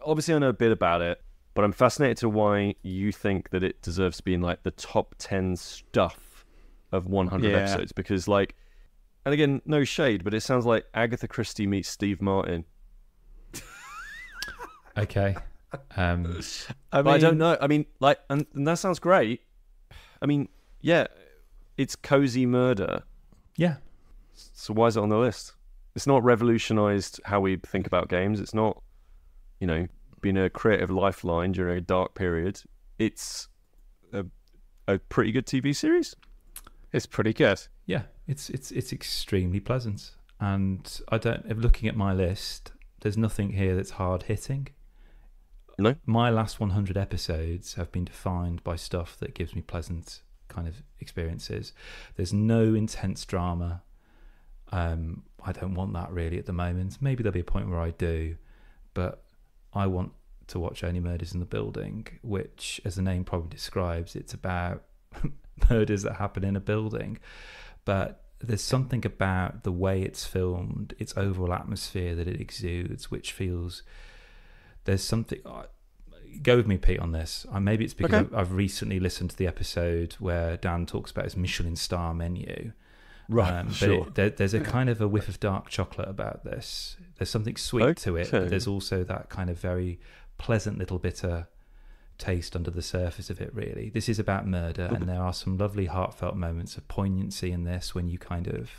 obviously I know a bit about it, but I'm fascinated to why you think that it deserves to be in like the top 10 stuff of 100 episodes, because like, and again, no shade, but it sounds like Agatha Christie meets Steve Martin. Okay. I don't know. I mean, like, and that sounds great. I mean, yeah, it's cozy murder. Yeah. So why is it on the list? It's not revolutionized how we think about games. It's not, been a creative lifeline during a dark period. It's a pretty good TV series. It's pretty good. Yeah, it's extremely pleasant. And looking at my list, there's nothing here that's hard hitting. No. My last 100 episodes have been defined by stuff that gives me pleasant kind of experiences. There's no intense drama. I don't want that really at the moment. Maybe there'll be a point where I do, but I want to watch Only Murders in the Building, which, as the name probably describes, it's about murders that happen in a building. But there's something about the way it's filmed, its overall atmosphere that it exudes, which feels... There's something... Go with me, Pete, on this. Maybe it's because I've recently listened to the episode where Dan talks about his Michelin star menu. Right, sure. But there's a kind of a whiff of dark chocolate about this. There's something sweet to it, but there's also that kind of very pleasant little bitter taste under the surface of it, really. This is about murder, and there are some lovely heartfelt moments of poignancy in this when you kind of...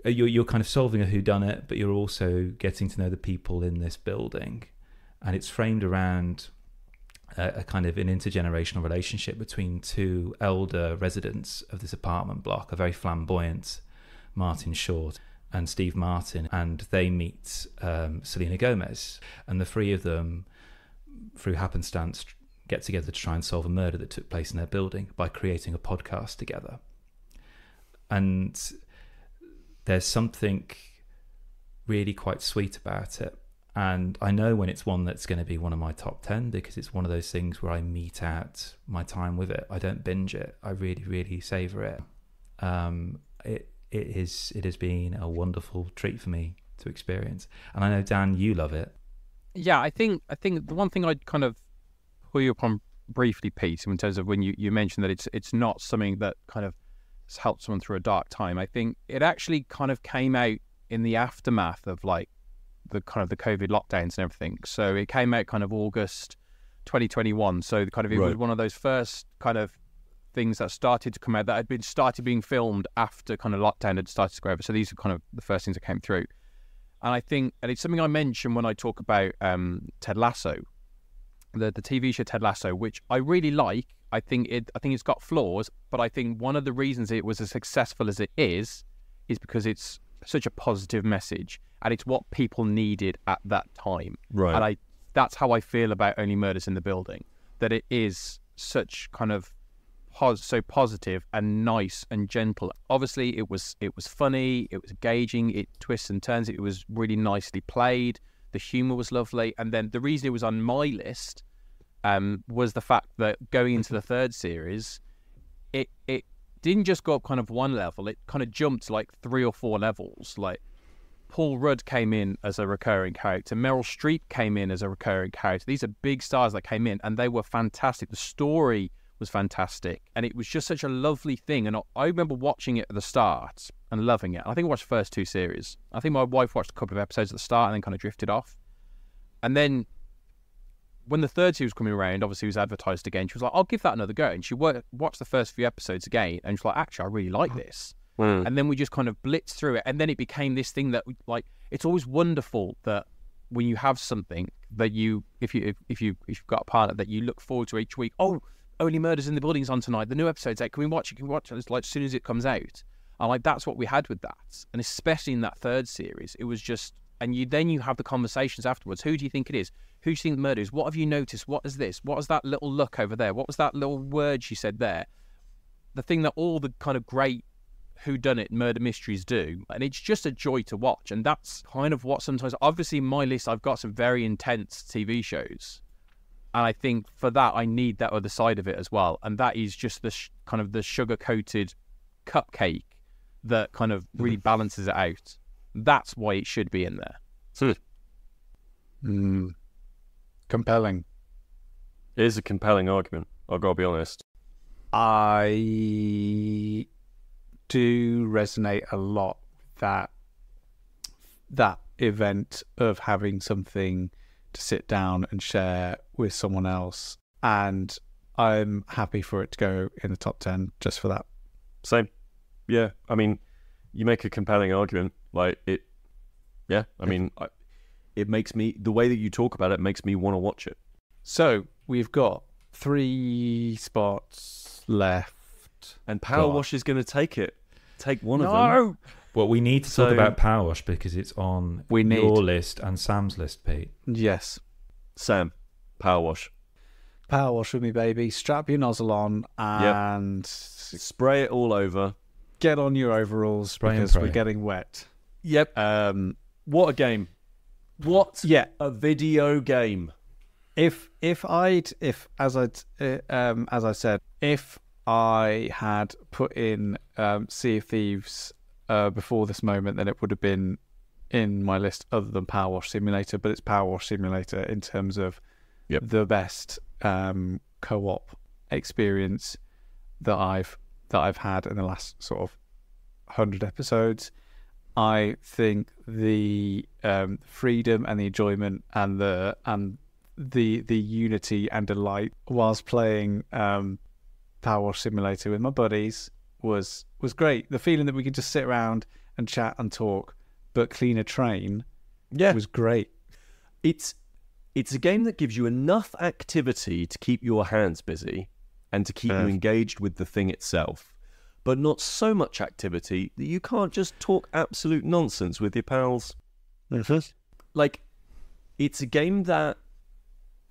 You're kind of solving a whodunit, but you're also getting to know the people in this building. And it's framed around a kind of an intergenerational relationship between 2 elder residents of this apartment block, a very flamboyant Martin Short and Steve Martin, and they meet Selena Gomez, and the 3 of them, through happenstance, get together to try and solve a murder that took place in their building by creating a podcast together. And there's something really quite sweet about it. And I know when it's one that's going to be one of my top 10, because it's one of those things where I mete out my time with it. I don't binge it. I really, really savour it. It has been a wonderful treat for me to experience. And I know, Dan, you love it. Yeah, I think the one thing I'd kind of pull you upon briefly, Pete, in terms of when you mentioned that it's not something that kind of has helped someone through a dark time. I think it actually kind of came out in the aftermath of like the kind of the COVID lockdowns and everything. So it came out kind of August 2021. So kind of it was one of those first kind of things that started to come out that had been started being filmed after kind of lockdown had started to go over. So these are kind of the first things that came through. And I think, and it's something I mentioned when I talk about Ted Lasso, the TV show Ted Lasso, which I really like. I think it's got flaws, but I think one of the reasons it was as successful as it is because it's such a positive message, and it's what people needed at that time. Right. And that's how I feel about Only Murders in the Building, that it is such kind of so positive and nice and gentle. Obviously, it was funny, it was engaging, it twists and turns, it was really nicely played, the humour was lovely, and then the reason it was on my list was the fact that going into the 3rd series, it didn't just go up kind of one level, it kind of jumped like 3 or 4 levels. Like Paul Rudd came in as a recurring character, Meryl Streep came in as a recurring character. These are big stars that came in, and they were fantastic. The story was fantastic, and it was just such a lovely thing. And I remember watching it at the start and loving it. I think I watched the first 2 series. I think my wife watched a couple of episodes at the start and then kind of drifted off. And then when the 3rd series was coming around, obviously it was advertised again. She was like, I'll give that another go. And she watched the first few episodes again, and she was like, actually, I really like this. And then we just kind of blitzed through it, and then it became this thing that like it's always wonderful that when you have something that if you've got a partner that you look forward to each week. Oh, Only Murders in the Building's on tonight. The new episode's out. Can we watch it? It's like as soon as it comes out. And like that's what we had with that, and especially in that third series, it was just. And you have the conversations afterwards. Who do you think it is? Who do you think the murder is? What have you noticed? What is this? What was that little look over there? What was that little word she said there? The thing that all the kind of great whodunit murder mysteries do, and it's just a joy to watch. And that's kind of what sometimes, obviously in my list, I've got some very intense TV shows. And I think for that, I need that other side of it as well. And that is just the kind of the sugar-coated cupcake that kind of really balances it out. That's why it should be in there. Compelling. It is a compelling argument. I've got to be honest. I do resonate a lot with that event of having something to sit down and share with someone else, and I'm happy for it to go in the top 10 just for that. Same. Yeah, I mean, you make a compelling argument. Like it, yeah. I mean, it makes me, the way that you talk about it makes me want to watch it. So we've got 3 spots left, and Powerwash is going to take one of them. Well, we need to talk about Powerwash because it's on your list and Sam's list, Pete. Yes. Sam, Powerwash. Powerwash with me, baby. Strap your nozzle on and spray it all over. Get on your overalls because we're getting wet. Yep. What a game. A video game. As I said, if I had put in Sea of Thieves before this moment, then it would have been in my list other than Powerwash Simulator, but it's Powerwash Simulator in terms of the best co-op experience that I've had in the last sort of 100 episodes. I think the freedom and the enjoyment and the unity and delight whilst playing Powerwash Simulator with my buddies was great. The feeling that we could just sit around and chat and talk, but clean a train, was great. It's a game that gives you enough activity to keep your hands busy and to keep you engaged with the thing itself, but not so much activity that you can't just talk absolute nonsense with your pals. Like, it's a game that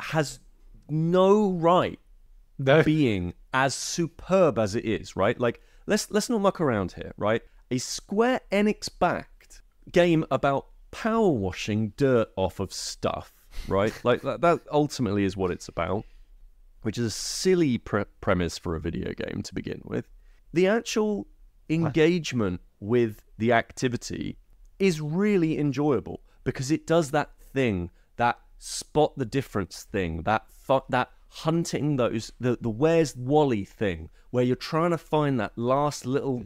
has no right being as superb as it is, right? Like, let's not muck around here, right? A Square Enix backed game about power washing dirt off of stuff, right? Like that ultimately is what it's about, which is a silly premise for a video game to begin with. The actual engagement with the activity is really enjoyable because it does that thing, that spot the difference thing, that hunting those, the where's Wally thing, where you're trying to find that last little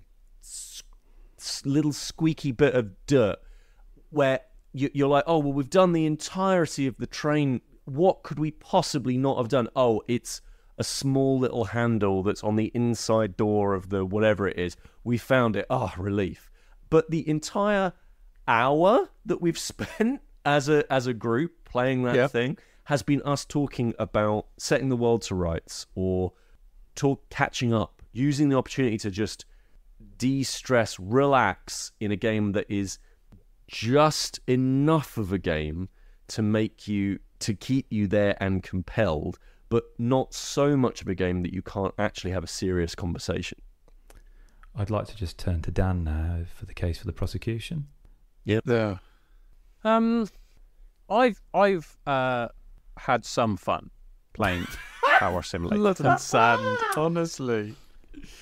squeaky bit of dirt where you're like, oh, well, we've done the entirety of the train. What could we possibly not have done? Oh, it's a small little handle that's on the inside door of the whatever it is. We found it. Oh, relief. But the entire hour that we've spent as a group playing that thing has been us talking about setting the world to rights or catching up, using the opportunity to just de-stress, relax in a game that is just enough of a game to keep you there and compelled, but not so much of a game that you can't actually have a serious conversation. I'd like to just turn to Dan now for the case for the prosecution. Yep. Yeah. I've had some fun playing Power Simulator. Blood and sand, honestly.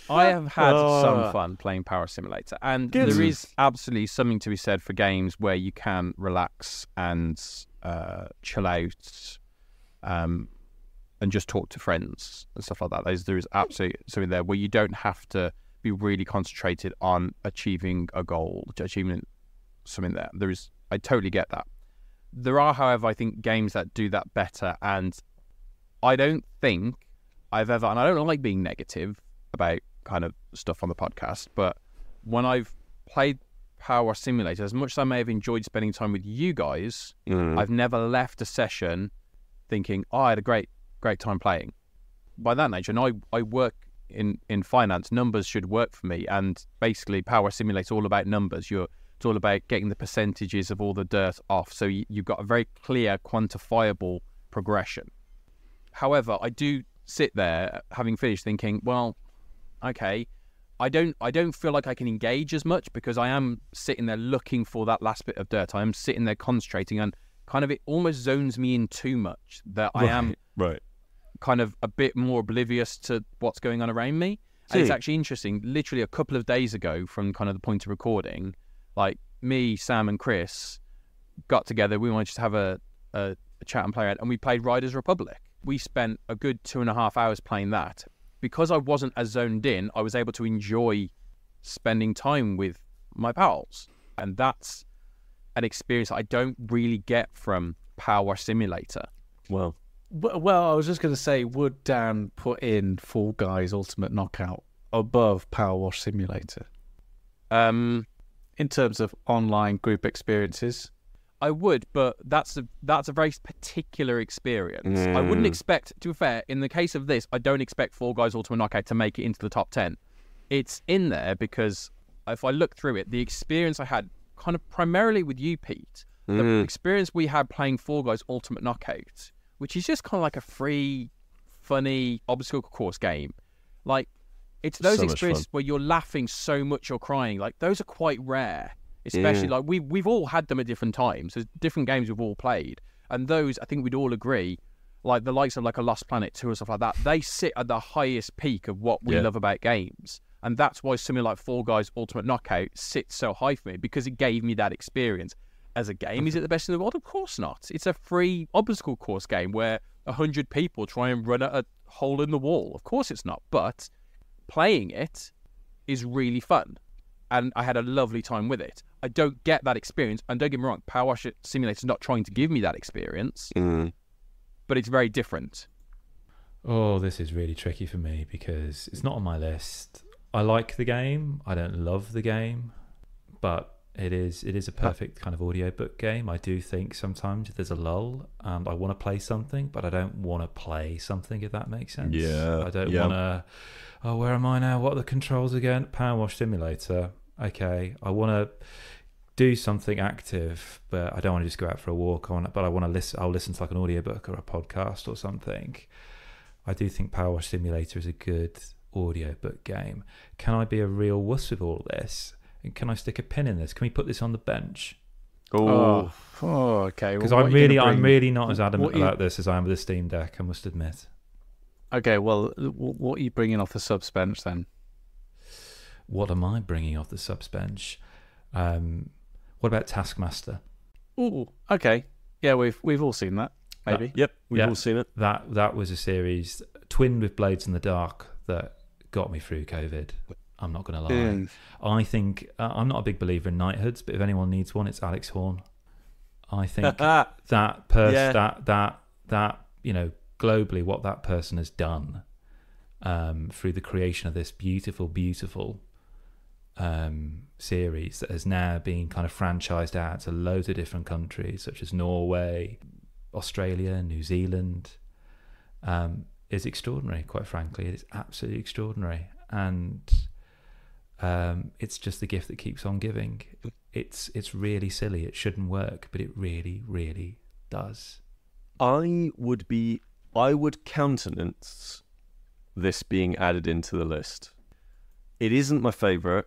I have had some fun playing Power Simulator, and there is absolutely something to be said for games where you can relax and chill out, and just talk to friends and stuff like that. There is absolutely something there where you don't have to be really concentrated on achieving a goal, achieving something there. I totally get that. There are, however, I think games that do that better, and I don't think I've ever, and I don't like being negative about kind of stuff on the podcast, but when I've played Powerwash Simulator, as much as I may have enjoyed spending time with you guys, I've never left a session thinking, oh, I had a great time playing. By that nature, and I work in finance, numbers should work for me, and basically Powerwash Simulator is all about numbers. It's all about getting the percentages of all the dirt off, so you've got a very clear, quantifiable progression. However, I do sit there, having finished, thinking, well, okay, I don't feel like I can engage as much because I am sitting there looking for that last bit of dirt. I am sitting there concentrating, and kind of it almost zones me in too much that I am kind of a bit more oblivious to what's going on around me. And it's actually interesting. Literally a couple of days ago, from kind of the point of recording, like me, Sam, and Chris got together. We wanted to have a chat and play around, and we played Riders Republic. We spent a good 2.5 hours playing that. Because I wasn't as zoned in, I was able to enjoy spending time with my pals. And that's an experience I don't really get from Powerwash Simulator. Well, I was just going to say, would Dan put in Fall Guys Ultimate Knockout above Powerwash Simulator? In terms of online group experiences? I would, but that's a very particular experience. I wouldn't expect, to be fair, in the case of this, I don't expect Fall Guys Ultimate Knockout to make it into the top 10. It's in there because if I look through it, the experience I had kind of primarily with you, Pete, the experience we had playing Fall Guys Ultimate Knockout, which is just kind of like a free, funny obstacle course game. Like, it's those experiences where you're laughing so much you're crying. Like, those are quite rare. Especially like we've all had them at different times. There's different games we've all played, and those I think we'd all agree, like the likes of like a Lost Planet 2 or stuff like that, they sit at the highest peak of what we love about games, and that's why something like Fall Guys Ultimate Knockout sits so high for me, because it gave me that experience. As a game, is it the best in the world? Of course not. It's a free obstacle course game where 100 people try and run at a hole in the wall. Of course it's not, but playing it is really fun. And I had a lovely time with it. I don't get that experience. And don't get me wrong, Powerwash Simulator is not trying to give me that experience. But it's very different. Oh, this is really tricky for me because it's not on my list. I like the game. I don't love the game. But it is a perfect kind of audiobook game. I do think sometimes there's a lull and I want to play something, but I don't want to play something, if that makes sense. Yeah. I don't want to... Oh, where am I now? What are the controls again? Powerwash Simulator. Okay, I want to do something active, but I don't want to just go out for a walk. But I want to listen. I'll listen to like an audiobook or a podcast or something. I do think Powerwash Simulator is a good audiobook game. Can I be a real wuss with all this? And can I stick a pin in this? Can we put this on the bench? Oh, okay. Because I'm really not as adamant about this as I am with the Steam Deck, I must admit. Okay, well, what are you bringing off the subs bench then? What am I bringing off the subs bench? What about Taskmaster? Oh, okay. Yeah, we've all seen that. Maybe. We've all seen it. That was a series twinned with Blades in the Dark that got me through COVID. I'm not going to lie. I think I'm not a big believer in knighthoods, but if anyone needs one, it's Alex Horn. I think that person, that you know, globally, what that person has done through the creation of this beautiful series that has now been kind of franchised out to loads of different countries such as Norway, Australia, New Zealand, is extraordinary. Quite frankly, it is absolutely extraordinary, and it's just the gift that keeps on giving. It's really silly. It shouldn't work, but it really, really does. I would countenance this being added into the list. It isn't my favourite.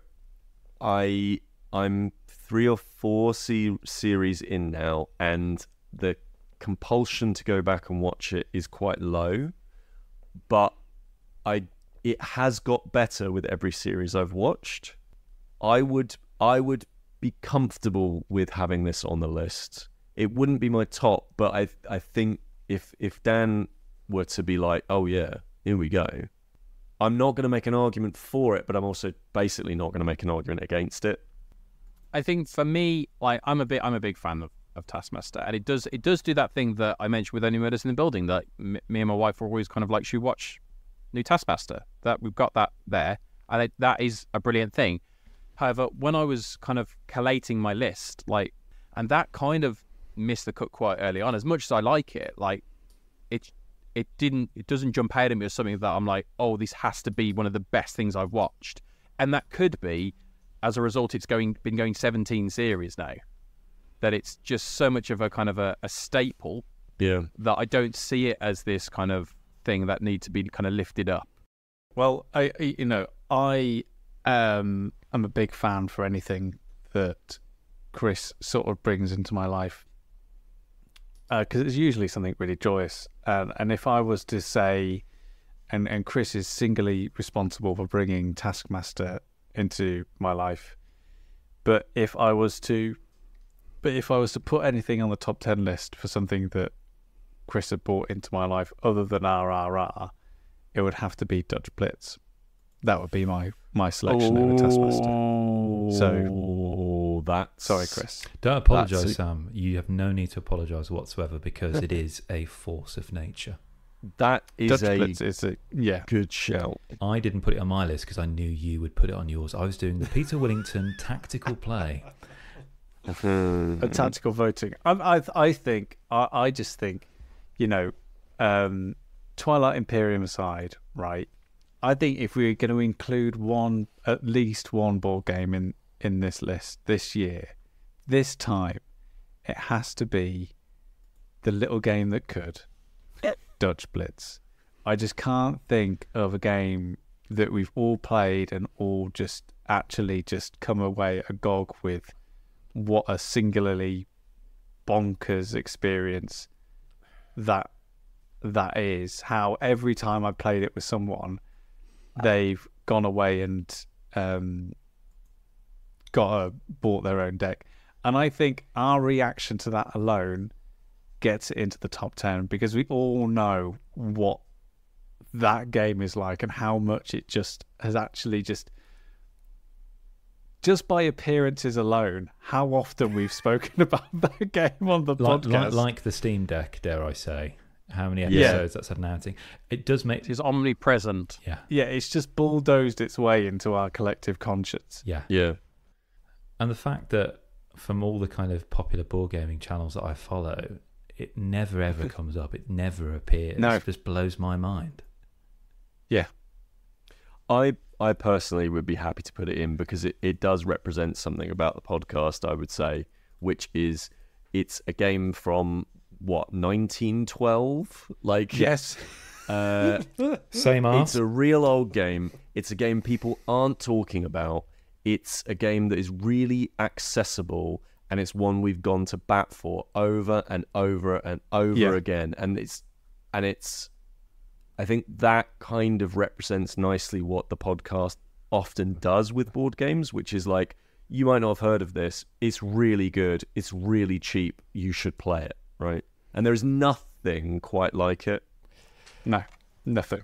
I'm 3 or 4 series in now, and the compulsion to go back and watch it is quite low. But it has got better with every series I've watched. I would be comfortable with having this on the list. It wouldn't be my top, but I think if Dan were to be like, oh yeah, here we go, I'm not going to make an argument for it, but I'm also basically not going to make an argument against it. I think for me, like I'm a big fan of Taskmaster, and it does do that thing that I mentioned with Only Murders in the Building, that me and my wife are always kind of like, should we watch new Taskmaster? That we've got that there, and that is a brilliant thing. However, when I was kind of collating my list, like, and that kind of missed the cut quite early on. As much as I like it, like, it doesn't jump out at me as something that I'm like, oh, this has to be one of the best things I've watched. And that could be, as a result, it's been going 17 series now. That it's just so much of a kind of a staple. Yeah. That I don't see it as this kind of thing that needs to be kind of lifted up. Well, I am a big fan for anything that Chris sort of brings into my life, because it's usually something really joyous. And if I was to say, and Chris is singularly responsible for bringing Taskmaster into my life, but if I was to put anything on the top 10 list for something that Chris had brought into my life other than RRR, it would have to be Dutch Blitz. That would be my selection over Taskmaster. So that's... Sorry, Chris. Don't apologise, Sam. You have no need to apologise whatsoever, because it is a force of nature. That is Dutch Blitz is a good shout. I didn't put it on my list because I knew you would put it on yours. I was doing the Peter Willington tactical play. A tactical voting. I just think, Twilight Imperium aside, right? I think if we're going to include at least one board game in this list this year, this time, it has to be the little game that could, Dutch Blitz. I just can't think of a game that we've all played and all just actually just come away agog with what a singularly bonkers experience that is. How every time I played it with someone, they've gone away and bought their own deck. And I think our reaction to that alone gets it into the top 10, because we all know what that game is like and how much it just has actually just by appearances alone, how often we've spoken about that game on the podcast. Like the Steam Deck, dare I say. How many episodes that's had now. It does make... It's omnipresent. Yeah. Yeah, it's just bulldozed its way into our collective conscience. Yeah. Yeah. And the fact that from all the kind of popular board gaming channels that I follow, it never ever comes up. It never appears. No. It just blows my mind. Yeah. I personally would be happy to put it in, because it does represent something about the podcast, I would say, which is it's a game from... 1912? Yes. Same arse. It's a real old game. It's a game people aren't talking about. It's a game that is really accessible, and it's one we've gone to bat for over and over and over again. And it's I think that kind of represents nicely what the podcast often does with board games, which is like, you might not have heard of this. It's really good. It's really cheap. You should play it. Right, and there is nothing quite like it. No, nothing.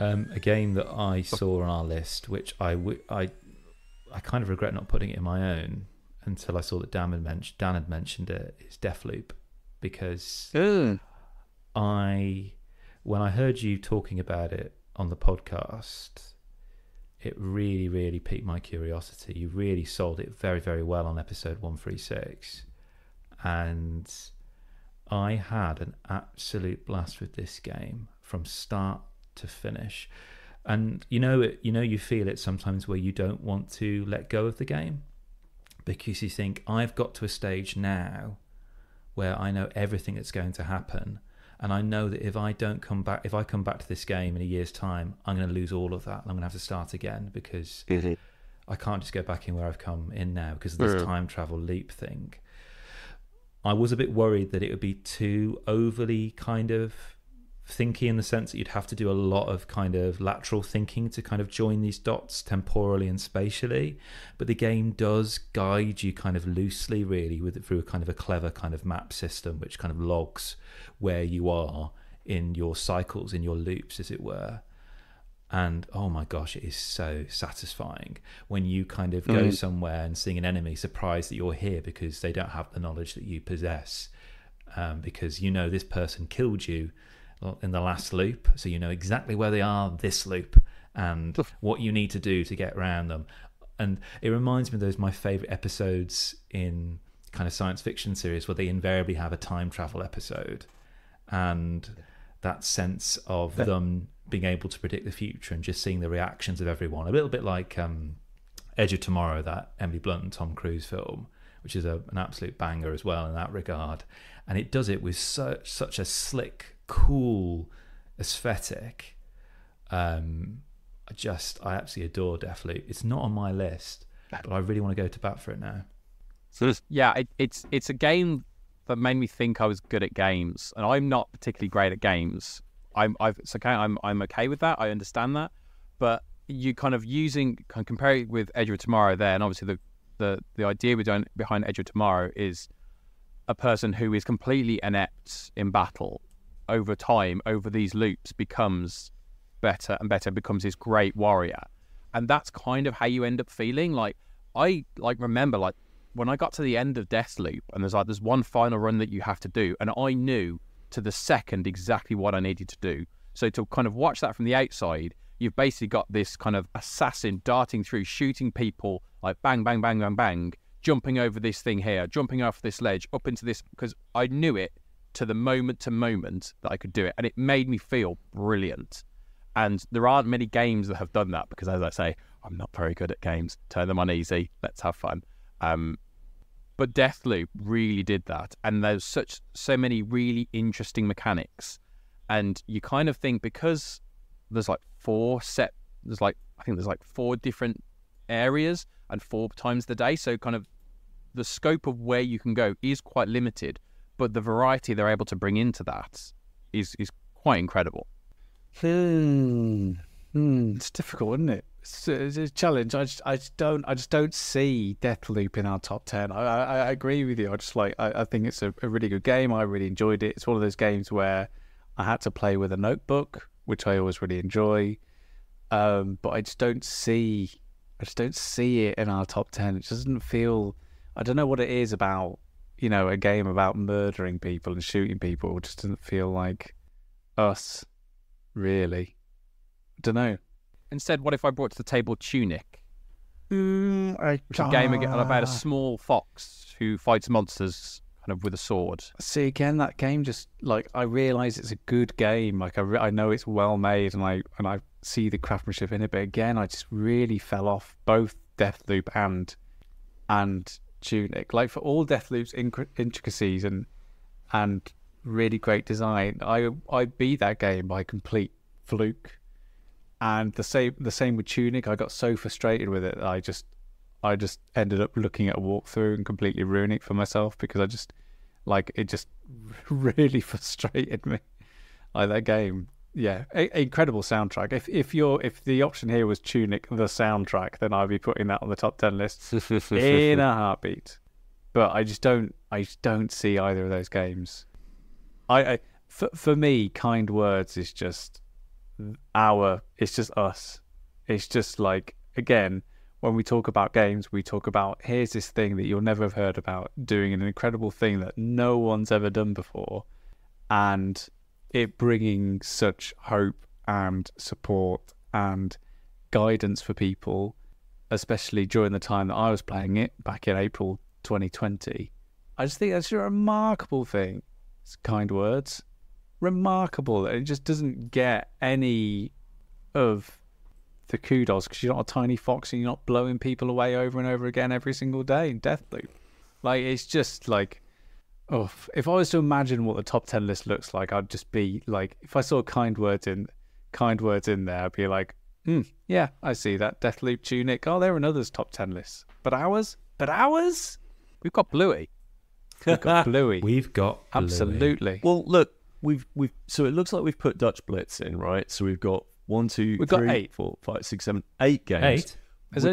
A game that I saw on our list, which I kind of regret not putting it in my own until I saw that Dan had mentioned it, is Deathloop, because when I heard you talking about it on the podcast, it really, really piqued my curiosity. You really sold it very, very well on episode 136. And I had an absolute blast with this game from start to finish. And you feel it sometimes where you don't want to let go of the game, because you think, I've got to a stage now where I know everything that's going to happen. And I know that if I come back to this game in a year's time, I'm going to lose all of that. And I'm going to have to start again, because I can't just go back in where I've come in now because of this time travel leap thing. I was a bit worried that it would be too overly kind of thinky, in the sense that you'd have to do a lot of kind of lateral thinking to kind of join these dots temporally and spatially. But the game does guide you kind of loosely, really, through a kind of a clever kind of map system, which kind of logs where you are in your cycles, in your loops, as it were. And oh my gosh, it is so satisfying when you kind of go somewhere and seeing an enemy, surprised that you're here because they don't have the knowledge that you possess. because you know this person killed you in the last loop, so you know exactly where they are this loop and what you need to do to get around them. And it reminds me of those my favourite episodes in kind of science fiction series where they invariably have a time travel episode, and that sense of them being able to predict the future and just seeing the reactions of everyone, a little bit like Edge of Tomorrow, that Emily Blunt and Tom Cruise film, which is an absolute banger as well in that regard. And it does it with such a slick, cool aesthetic. I absolutely adore Deathloop. It's not on my list, but I really want to go to bat for it now. Yeah, it's a game that made me think I was good at games, and I'm not particularly great at games. It's okay. I'm okay with that. I understand that, but you kind of compare it with Edge of Tomorrow there, and obviously the idea behind Edge of Tomorrow is a person who is completely inept in battle over time, over these loops, becomes better and better, becomes this great warrior, and that's kind of how you end up feeling. Like I remember when I got to the end of Deathloop, and there's one final run that you have to do, and I knew to the second exactly what I needed to do. So to kind of watch that from the outside, you've basically got this kind of assassin darting through, shooting people, like bang, bang, bang, bang, bang, jumping over this thing here, jumping off this ledge, up into this, because I knew it to the moment that I could do it, and it made me feel brilliant. And there aren't many games that have done that, because as I say, I'm not very good at games. Turn them on easy, let's have fun. But Deathloop really did that, and there's so many really interesting mechanics, and you kind of think, because there's like four different areas and 4 times the day, so kind of the scope of where you can go is quite limited, but the variety they're able to bring into that is quite incredible. It's difficult, isn't it? It's a challenge. I just don't see Deathloop in our top 10. I agree with you. I think it's a really good game. I really enjoyed it. It's one of those games where I had to play with a notebook, which I always really enjoy. But I just don't see it in our top 10. It doesn't feel. I don't know what it is about, a game about murdering people and shooting people. It just doesn't feel like us, really. I don't know. Instead, what if I brought to the table Tunic? Which is a game about a small fox who fights monsters kind of with a sword. See, again, that game just, I realise it's a good game. I know it's well made, and I see the craftsmanship in it. But again, I just really fell off both Deathloop and Tunic. For all Deathloop's intricacies and really great design, I beat that game by complete fluke. And the same with Tunic. I got so frustrated with it that I just ended up looking at a walkthrough and completely ruining it for myself, because it just really frustrated me. That game, yeah, incredible soundtrack. If the option here was Tunic the soundtrack, then I'd be putting that on the top 10 list in a heartbeat. But I just don't see either of those games. For me, Kind Words is just it's just us. It's just again, when we talk about games, we talk about, here's this thing that you'll never have heard about, doing an incredible thing that no one's ever done before, and it bringing such hope and support and guidance for people, especially during the time that I was playing it back in April 2020. I just think that's a remarkable thing. It's Kind Words. Remarkable. It just doesn't get any of the kudos, because you're not a tiny fox and you're not blowing people away over and over again every single day in Deathloop. It's just if I was to imagine what the top 10 list looks like, I'd just be if I saw Kind Words in there, I'd be yeah, I see that. Deathloop, Tunic, there are others top 10 lists, but ours We've got Bluey. We've got Bluey. We've got Bluey. Absolutely. Well, look, we've so it looks like we've put Dutch Blitz in, right? So we've got 1, 2, we've 3, got 8. 4, 5, 6, 7, 8 games. 8? There's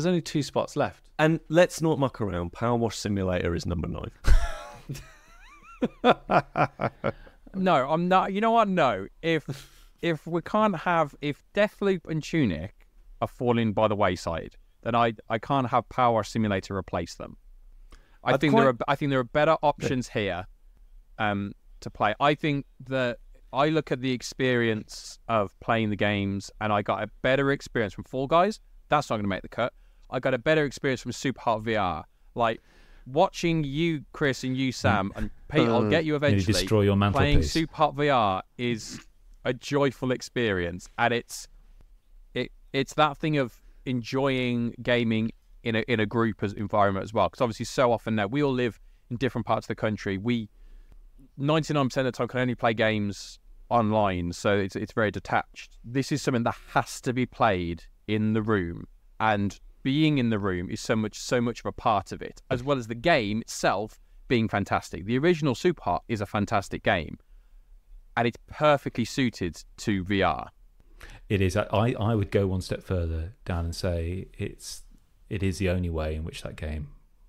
only two spots left. And let's not muck around. Powerwash Simulator is number 9. No, I'm not. You know what? No. If we can't have, if Deathloop and Tunic are falling by the wayside, then I can't have Powerwash Simulator replace them. I think there are better options here to play. I think that I look at the experience of playing the games, and I got a better experience from Fall Guys. That's not going to make the cut. I got a better experience from Superhot VR. Like watching you, Chris, and you, Sam, and Pete, I'll get you eventually. Destroy your playing mantelpiece. Superhot VR is a joyful experience, and it's that thing of enjoying gaming in a group environment as well. Because obviously, so often now we all live in different parts of the country. We 99% of the time can only play games online, so it's very detached. This is something that has to be played in the room, and being in the room is so much of a part of it, as well as the game itself being fantastic. The original Superhot is a fantastic game, and it's perfectly suited to VR. It is. I would go one step further down and say it is the only way in which that game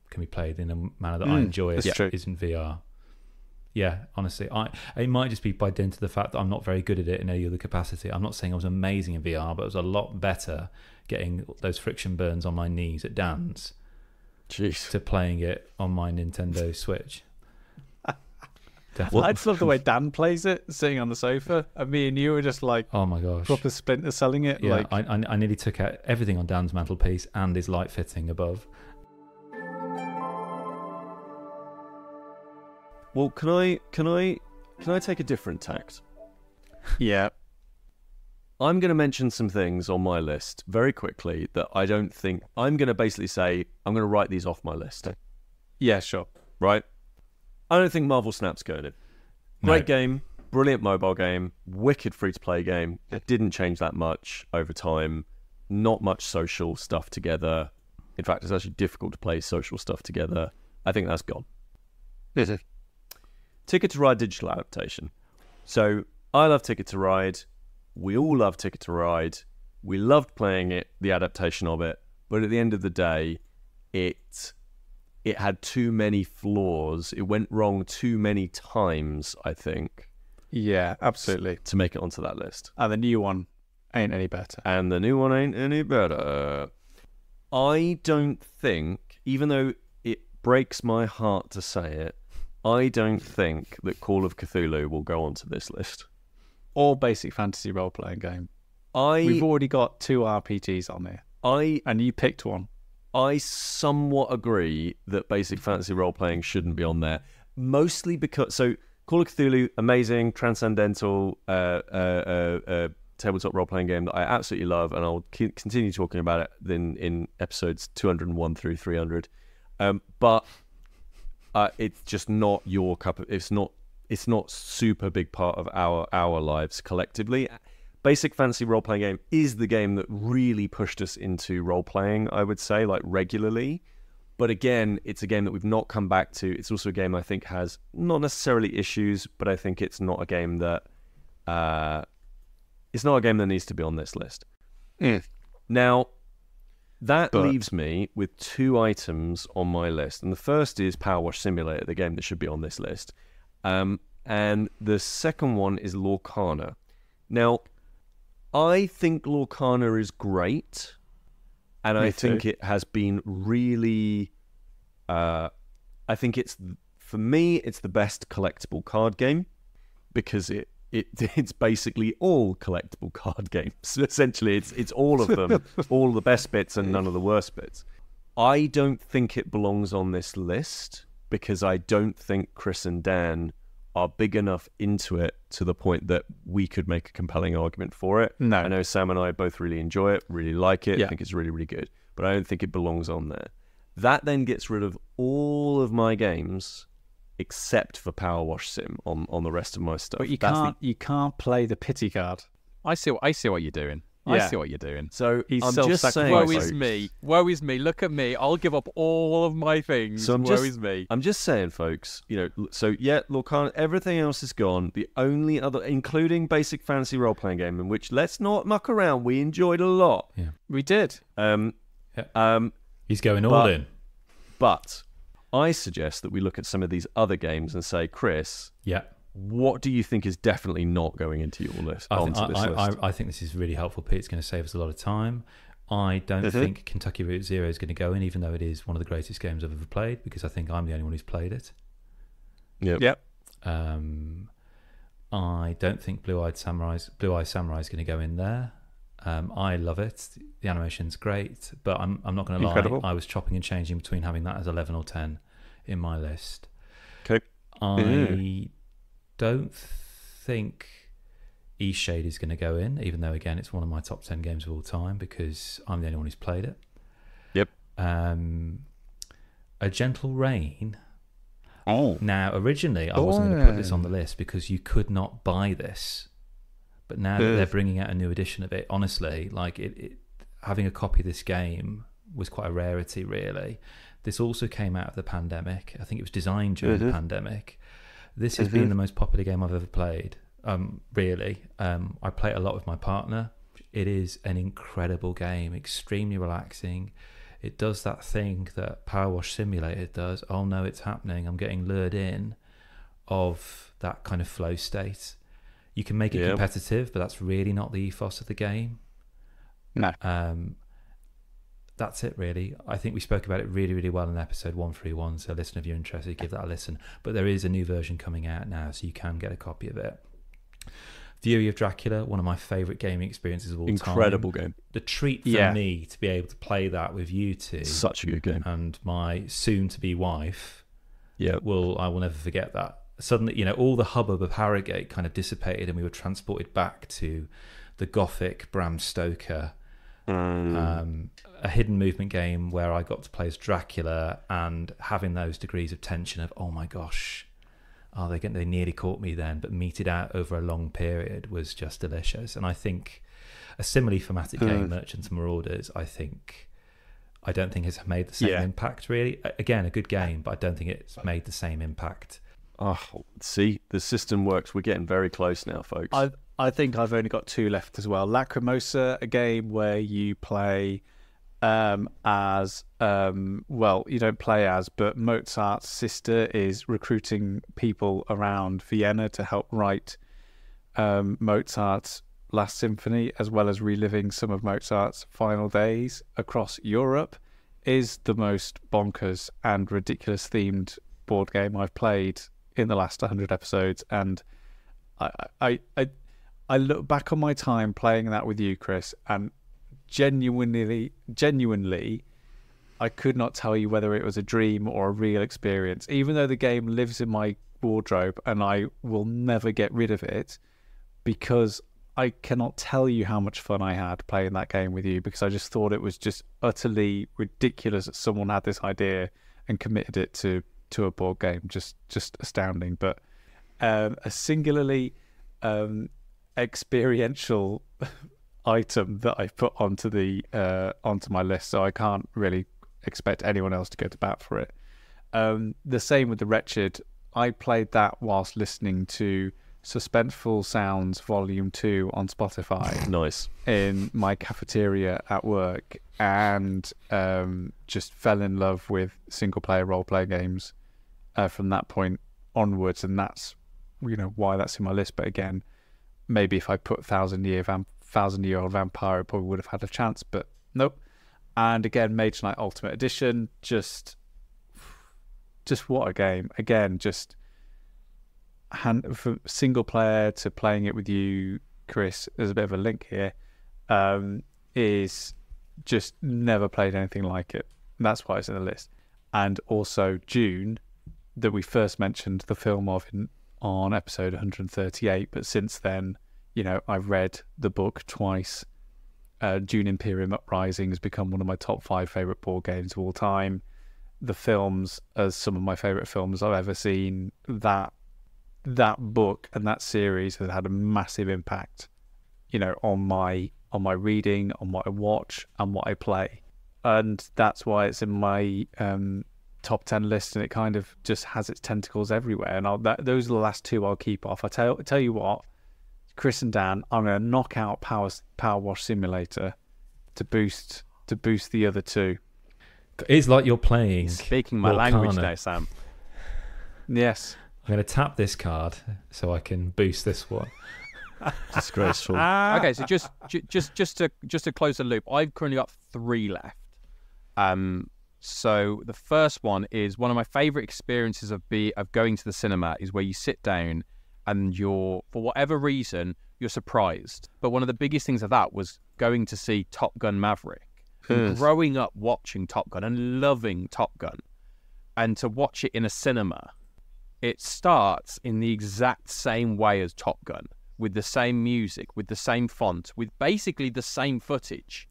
can be played in a manner that I enjoy it is in VR. Yeah, honestly, it might just be by dint of the fact that I'm not very good at it in any other capacity. I'm not saying I was amazing in VR, but I was a lot better getting those friction burns on my knees at Dan's to playing it on my Nintendo Switch. I just love the way Dan plays it, sitting on the sofa, and me and you were just like, oh my gosh, proper Splinter selling it. Yeah, like I nearly took out everything on Dan's mantelpiece and his light fitting above. Well, can I take a different tact? Yeah. I'm going to mention some things on my list very quickly that I don't think... I'm going to basically say, I'm going to write these off my list. Yeah, sure. Right? I don't think Marvel Snap's going in. Great game, brilliant mobile game, wicked free-to-play game. It didn't change that much over time. Not much social stuff together. In fact, it's actually difficult to play social stuff together. I think that's gone. Ticket to Ride digital adaptation. So, I love Ticket to Ride. We all love Ticket to Ride. We loved playing it, the adaptation of it. But at the end of the day, it had too many flaws. It went wrong too many times, I think. Yeah, absolutely. To make it onto that list. And the new one ain't any better. I don't think, even though it breaks my heart to say it, I don't think that Call of Cthulhu will go onto this list. Or basic fantasy role-playing game. We've already got 2 RPGs on there. And you picked one. I somewhat agree that basic fantasy role-playing shouldn't be on there. Mostly because... So, Call of Cthulhu, amazing, transcendental tabletop role-playing game that I absolutely love, and I'll continue talking about it in episodes 201 through 300. But it's just not your cup of... It's not super big part of our lives collectively. Basic fantasy role-playing game is the game that really pushed us into role-playing, I would say, like regularly. But again, it's a game that we've not come back to. It's also a game I think has not necessarily issues, but I think it's not a game that needs to be on this list. Now, that leaves me with 2 items on my list. And the first is Powerwash Simulator, the game that should be on this list. And the second one is Lorcana. Now, I think Lorcana is great, and I think it has been really... I think for me, it's the best collectible card game, because it's basically all collectible card games. Essentially, it's all of them, all the best bits and none of the worst bits. I don't think it belongs on this list, because I don't think Chris and Dan are big enough into it to the point that we could make a compelling argument for it. No. I know Sam and I both really enjoy it, really like it, I think it's really, really good, but I don't think it belongs on there. That then gets rid of all of my games except for Powerwash Sim on the rest of my stuff. But you can't play the pity card. I see what you're doing. I see what you're doing. So He's I'm just saying, woe is me. Woe is me. Look at me. I'll give up all of my things. So woe is me. I'm just saying, folks, Lorcana, everything else is gone. The only other, including basic fantasy role-playing game, in which, let's not muck around, we enjoyed a lot. Yeah. We did. He's going all in. But I suggest that we look at some of these other games and say, Chris... Yeah. What do you think is definitely not going into your list? I think this is really helpful, Pete. It's going to save us a lot of time. I don't think Kentucky Route Zero is going to go in, even though it is one of the greatest games I've ever played, because I think I'm the only one who's played it. Yep. I don't think Blue Eye Samurai is going to go in there. I love it. The animation's great, but I'm not going to lie. I was chopping and changing between having that as 11 or 10 in my list. Okay. I don't think Eastshade is going to go in, even though, again, it's one of my top 10 games of all time because I'm the only one who's played it. Yep. A Gentle Rain. Oh. Now, originally, I wasn't going to put this on the list because you could not buy this. But now that they're bringing out a new edition of it, honestly, like having a copy of this game was quite a rarity, really. This also came out of the pandemic. I think it was designed during the pandemic. This has been the most popular game I've ever played, really. I play it a lot with my partner. It is an incredible game, extremely relaxing. It does that thing that Powerwash Simulator does. Oh no, it's happening. I'm getting lured in of that kind of flow state. You can make it competitive, but that's really not the ethos of the game. No. That's it, really. I think we spoke about it really, really well in episode 131, so listen, if you're interested, give that a listen. But there is a new version coming out now, so you can get a copy of it. Fury of Dracula, one of my favourite gaming experiences of all time. Incredible game. The treat for me to be able to play that with you two. Such a good game. And my soon-to-be wife. Yeah. I will never forget that. Suddenly, all the hubbub of Harrogate kind of dissipated and we were transported back to the gothic Bram Stoker, a hidden movement game where I got to play as Dracula and having those degrees of tension of, oh my gosh, they nearly caught me then, but meted out over a long period was just delicious. And I think a similarly thematic game, Merchants and Marauders, I don't think it's made the same impact, really. Again, a good game, but I don't think it's made the same impact. Oh, see, the system works. We're getting very close now, folks. I think I've only got two left as well. Lacrimosa, a game where you play as you don't play as, but Mozart's sister is recruiting people around Vienna to help write Mozart's Last Symphony, as well as reliving some of Mozart's final days across Europe. Is the most bonkers and ridiculous themed board game I've played in the last 100 episodes, and I look back on my time playing that with you, Chris, and genuinely, I could not tell you whether it was a dream or a real experience, even though the game lives in my wardrobe and I will never get rid of it, because I cannot tell you how much fun I had playing that game with you, because I just thought it was just utterly ridiculous that someone had this idea and committed it to a board game. Just astounding. But a singularly experiential item that I put onto my list, so I can't really expect anyone else to go to bat for it. The same with the Wretched. I played that whilst listening to Suspenseful Sounds Volume 2 on Spotify. Nice. In my cafeteria at work, and just fell in love with single player role play games from that point onwards, and that's why that's in my list. But again, maybe if I put 1,000-Year-Old Vampire, it probably would have had a chance, but nope. And again, Mage Knight Ultimate Edition, just what a game. Again, just from single player to playing it with you, Chris, there's a bit of a link here, is just never played anything like it. That's why it's in the list. And also Dune, that we first mentioned the film of on episode 138, but since then, I've read the book twice. Dune Imperium Uprising has become one of my top 5 favourite board games of all time. The films are some of my favourite films I've ever seen. That book and that series has had a massive impact, on my reading, on what I watch and what I play. And that's why it's in my top 10 list, and it kind of just has its tentacles everywhere. And those are the last two I'll keep off. I tell you what, Chris and Dan, I'm going to knock out Powerwash Simulator to boost the other two. It's like you're playing. Speaking my Lorcana. language now, Sam. Yes. I'm going to tap this card so I can boost this one. Disgraceful. Okay, so just to close the loop, I've currently got 3 left. So the first one is one of my favorite experiences of going to the cinema is where you sit down and for whatever reason, you're surprised. But one of the biggest things of that was going to see Top Gun Maverick. And growing up watching Top Gun and loving Top Gun, and to watch it in a cinema, it starts in the exact same way as Top Gun, with the same music, with the same font, with basically the same footage.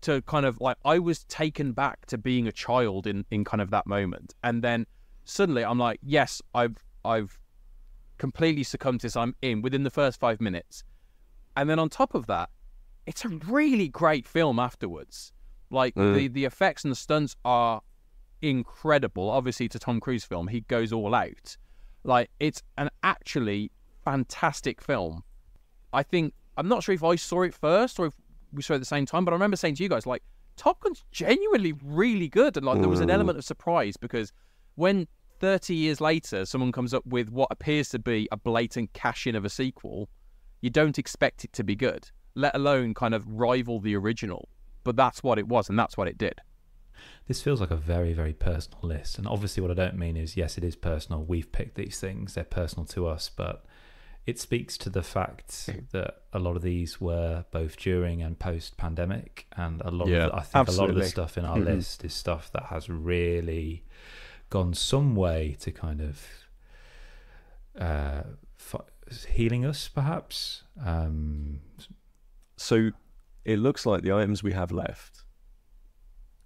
To kind of like, I was taken back to being a child in kind of that moment. And then suddenly I'm like, yes, I've completely succumbed to this. I'm in within the first 5 minutes. And then on top of that, it's a really great film afterwards. Like the effects and the stunts are incredible. Obviously, it's a Tom Cruise film. He goes all out. Like, it's an actually fantastic film. I'm not sure if I saw it first or if we saw it at the same time, but I remember saying to you guys, like, Top Gun's genuinely really good. And like, there was an element of surprise because when 30 years later, someone comes up with what appears to be a blatant cash-in of a sequel, you don't expect it to be good, let alone kind of rival the original. But that's what it was, and that's what it did. This feels like a very, very personal list. And obviously what I don't mean is, yes, it is personal. We've picked these things. They're personal to us. But it speaks to the fact that a lot of these were both during and post-pandemic. And a lot of, I think a lot of the stuff in our list is stuff that has really gone some way to kind of healing us, perhaps. So it looks like the items we have left,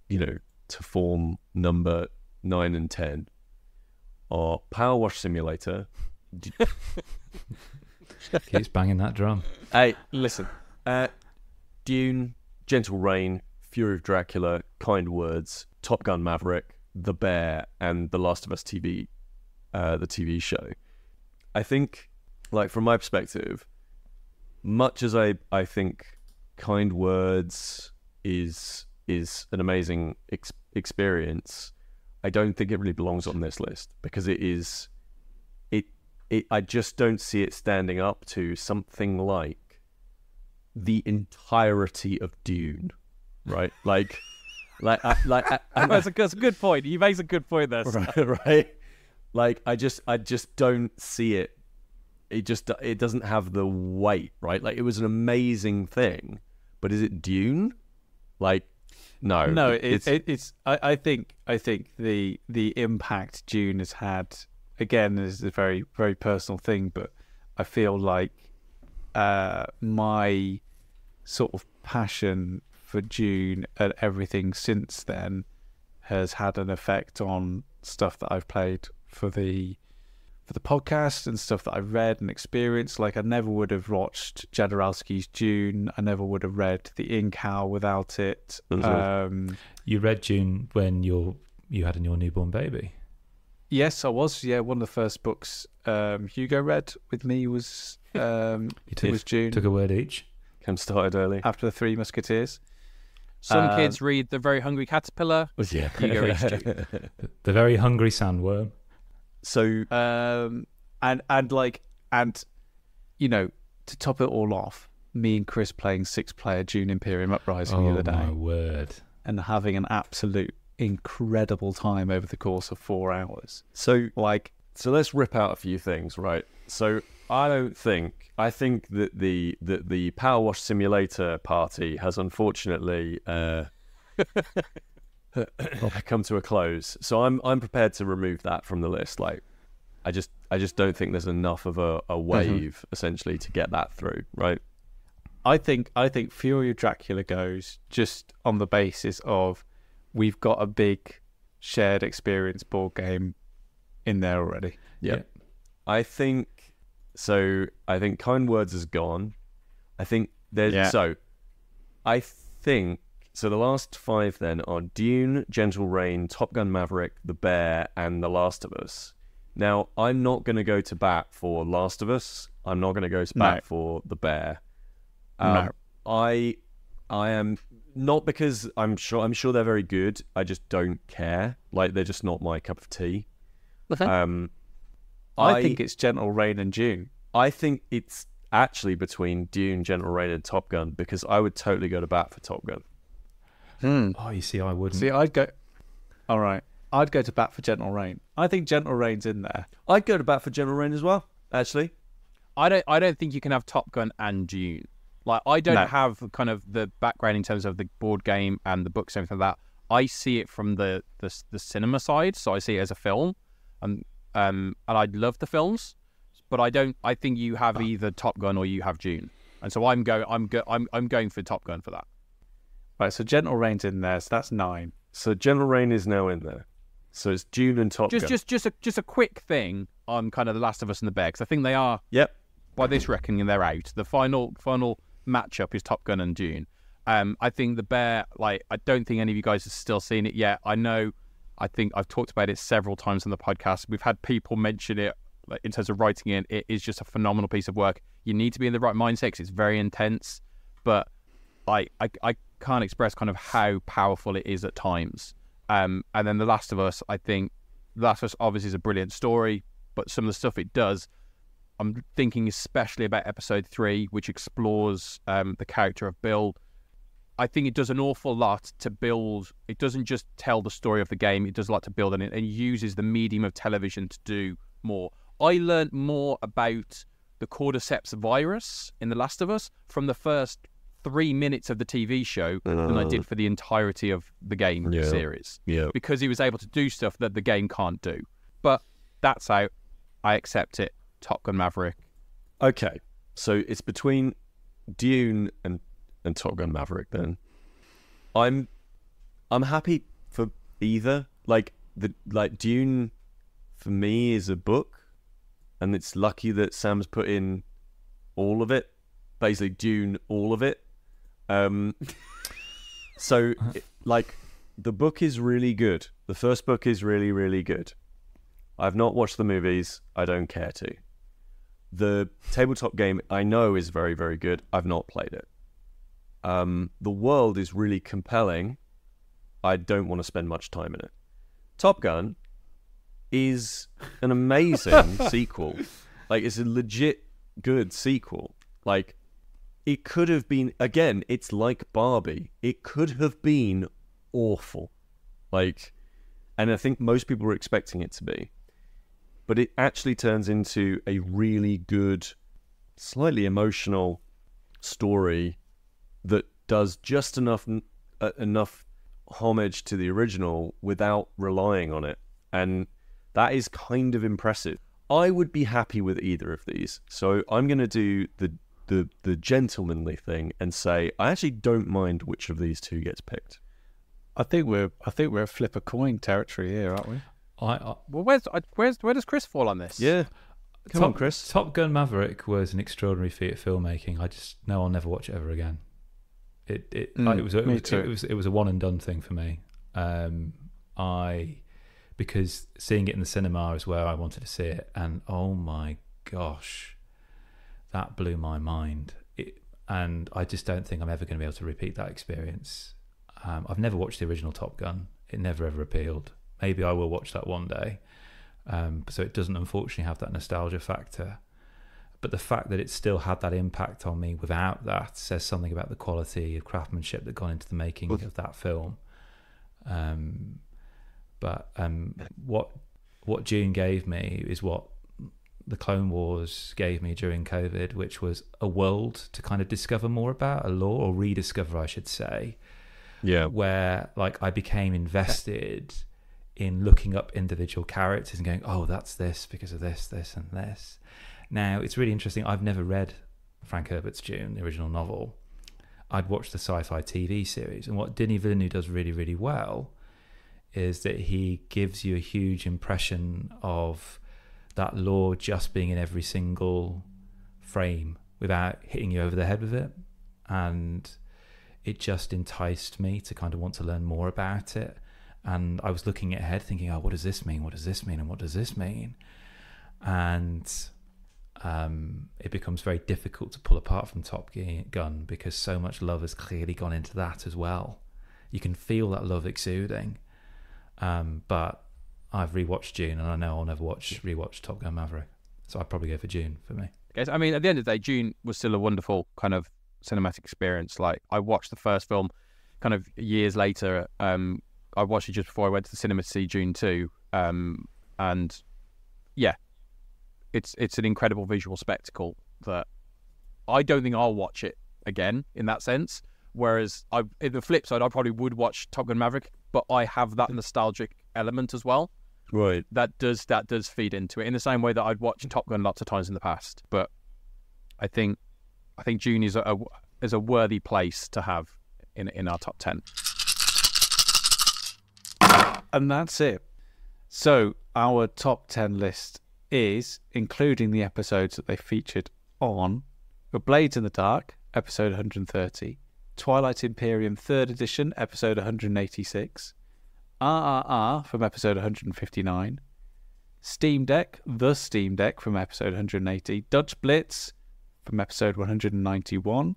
to form number 9 and 10 are Powerwash Simulator. Keeps banging that drum. Hey, listen. Dune, Gentle Rain, Fury of Dracula, Kind Words, Top Gun Maverick, The Bear, and The Last of Us TV, the TV show. I think, like, from my perspective, much as I think Kind Words is an amazing experience, I don't think it really belongs on this list because I just don't see it standing up to something like the entirety of Dune, right? That's a good point. You make a good point there. Right? Like, I just don't see it. It doesn't have the weight, right? Like, it was an amazing thing, but is it Dune? Like, no. I think the impact Dune has had, again, is a very, very personal thing, but I feel like my sort of passion for Dune and everything since then has had an effect on stuff that I've played for the podcast and stuff that I've read and experienced. Like, I never would have watched Jodorowsky's Dune. I never would have read The Incal without it. You read Dune when you had your newborn baby. Yes, I was. Yeah, one of the first books Hugo read with me was was Dune. Took a word each. Came started early. After the Three Musketeers. Some kids read The Very Hungry Caterpillar. Yeah. Hugo reads Dune. The Very Hungry Sandworm. So to top it all off, me and Chris playing 6-player Dune Imperium Uprising the other day. Oh my word. And having an absolute incredible time over the course of 4 hours. So let's rip out a few things, right? So I think that the Powerwash Simulator party has unfortunately come to a close. So I'm prepared to remove that from the list. Like, I just don't think there's enough of a wave essentially to get that through, right? I think Fury of Dracula goes just on the basis of we've got a big shared experience board game in there already. Yeah. I think Kind Words is gone. I think there's so the last 5 then are Dune, Gentle Rain, Top Gun Maverick, The Bear, and The Last of Us. Now, I'm not going to go to bat for Last of Us. I'm not going to go to bat for The Bear. No. I am not, because I'm sure they're very good. I just don't care. Like, they're just not my cup of tea. Okay. I think it's Gentle Rain and Dune. I think it's actually between Dune, Gentle Rain, and Top Gun, because I would totally go to bat for Top Gun. Oh, you see, I wouldn't. See, I'd go. All right. I'd go to bat for Gentle Rain. I think Gentle Rain's in there. I'd go to bat for Gentle Rain as well, actually. I don't think you can have Top Gun and Dune. Like, I don't have kind of the background in terms of the board game and the books and everything like that. I see it from the cinema side, so I see it as a film, and I love the films, but I think you have either Top Gun or you have Dune, and so I'm going for Top Gun for that. Right, so Gentle Rain's in there, so that's 9. So Gentle Rain is now in there. So it's Dune and Top Gun. Just a quick thing on kind of The Last of Us and the Bear, because I think they are. Yep. By this reckoning, they're out. The final matchup is Top Gun and Dune. I think the Bear, like, I don't think any of you guys have still seen it yet. I think I've talked about it several times on the podcast. We've had people mention it, like, in terms of writing it. It is just a phenomenal piece of work. You need to be in the right mindset because it's very intense, but I can't express kind of how powerful it is at times. And then The Last of Us, I think The Last of Us obviously is a brilliant story, but some of the stuff it does, I'm thinking especially about episode 3, which explores the character of Bill. I think it does an awful lot to build. It doesn't just tell the story of the game. It does a lot to build on it and uses the medium of television to do more. I learned more about the cordyceps virus in The Last of Us from the first 3 minutes of the TV show than I did for the entirety of the game series. Yeah. Because he was able to do stuff that the game can't do. But that's out. I accept it. Top Gun Maverick. Okay. So it's between Dune and Top Gun Maverick then. I'm happy for either. Like Dune for me is a book, and it's lucky that Sam's put in all of it. Basically Dune, all of it. So the book is really good. The first book is really, really good. I've not watched the movies. I don't care to. The tabletop game I know is very, very good. I've not played it. The world is really compelling. I don't want to spend much time in it. Top Gun is an amazing sequel. Like, it's a legit good sequel. Like, it could have been, again, it's like Barbie. It could have been awful. Like, and I think most people were expecting it to be. But it actually turns into a really good, slightly emotional story that does just enough homage to the original without relying on it. And that is kind of impressive. I would be happy with either of these. So I'm going to do the gentlemanly thing and say I actually don't mind which of these two gets picked. I think we're flip a coin territory here, aren't we? Well, where does Chris fall on this? Yeah, come on, Chris. Top Gun Maverick was an extraordinary feat of filmmaking. I just know I'll never watch it ever again. It was a one and done thing for me. Because seeing it in the cinema is where I wanted to see it, and oh my gosh, that blew my mind. And I just don't think I'm ever going to be able to repeat that experience. I've never watched the original Top Gun. It never ever appealed. Maybe I will watch that one day. So it doesn't unfortunately have that nostalgia factor. But the fact that it still had that impact on me without that says something about the quality of craftsmanship that gone into the making of that film. But what Dune gave me is what the Clone Wars gave me during COVID, which was a world to kind of discover more about, a lore, or rediscover, I should say. Yeah. Where like I became invested in looking up individual characters and going, oh, that's this because of this, this, and this. Now, it's really interesting. I've never read Frank Herbert's Dune, the original novel. I'd watched the sci-fi TV series. And what Denis Villeneuve does really, really well is that he gives you a huge impression of that lore just being in every single frame without hitting you over the head with it. And it just enticed me to kind of want to learn more about it. And I was looking ahead thinking, oh, what does this mean? What does this mean? And what does this mean? And it becomes very difficult to pull apart from Top Gun because so much love has clearly gone into that as well. You can feel that love exuding. But I've rewatched Dune, and I know I'll never rewatch Top Gun Maverick. So I'd probably go for Dune for me. Yes, I mean, at the end of the day, Dune was still a wonderful kind of cinematic experience. Like, I watched the first film kind of years later I watched it just before I went to the cinema to see Dune 2. And yeah, it's an incredible visual spectacle that I don't think I'll watch it again in that sense. Whereas in the flip side, I probably would watch Top Gun Maverick, but I have that nostalgic element as well. Right. That does feed into it in the same way that I'd watched Top Gun lots of times in the past. But I think Dune is a worthy place to have in our top 10. And that's it. So our top 10 list is, including the episodes that they featured on, Blades in the Dark, episode 130, Twilight Imperium 3rd edition, episode 186, RRR from episode 159, Steam Deck, The Steam Deck from episode 180, Dutch Blitz from episode 191,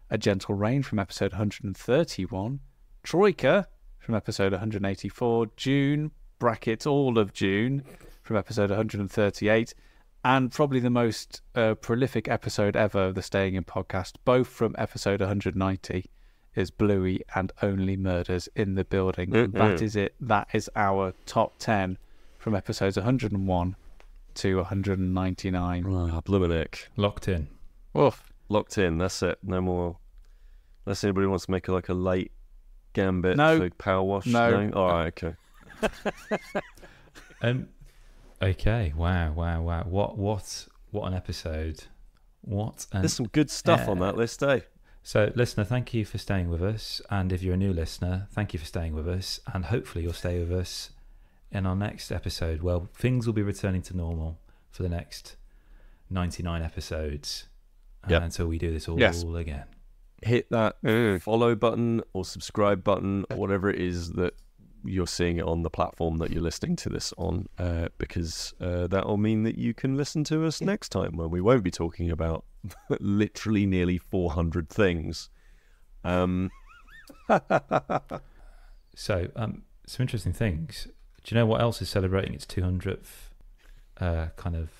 A Gentle Rain from episode 131, Troika from episode 184, Dune, brackets all of Dune, from episode 138, and probably the most prolific episode ever of the Staying In podcast, both from episode 190, is Bluey and Only Murders in the Building. Mm-hmm. That is it. That is our top 10 from episodes 101 to 199. Bluminick. Locked in. Oof. Locked in, that's it. No more. Unless anybody wants to make a late gambit No. for Powerwash. No. All right, okay. Okay. Wow. What an episode. There's some good stuff on that list, eh? So, listener, thank you for staying with us. And if you're a new listener, thank you for staying with us. And hopefully you'll stay with us in our next episode. Well, things will be returning to normal for the next 99 episodes until we do this all again. Hit that follow button or subscribe button or whatever it is that you're seeing it on the platform that you're listening to this on, because that will mean that you can listen to us next time when we won't be talking about literally nearly 400 things. So, some interesting things. Do you know what else is celebrating its 200th kind of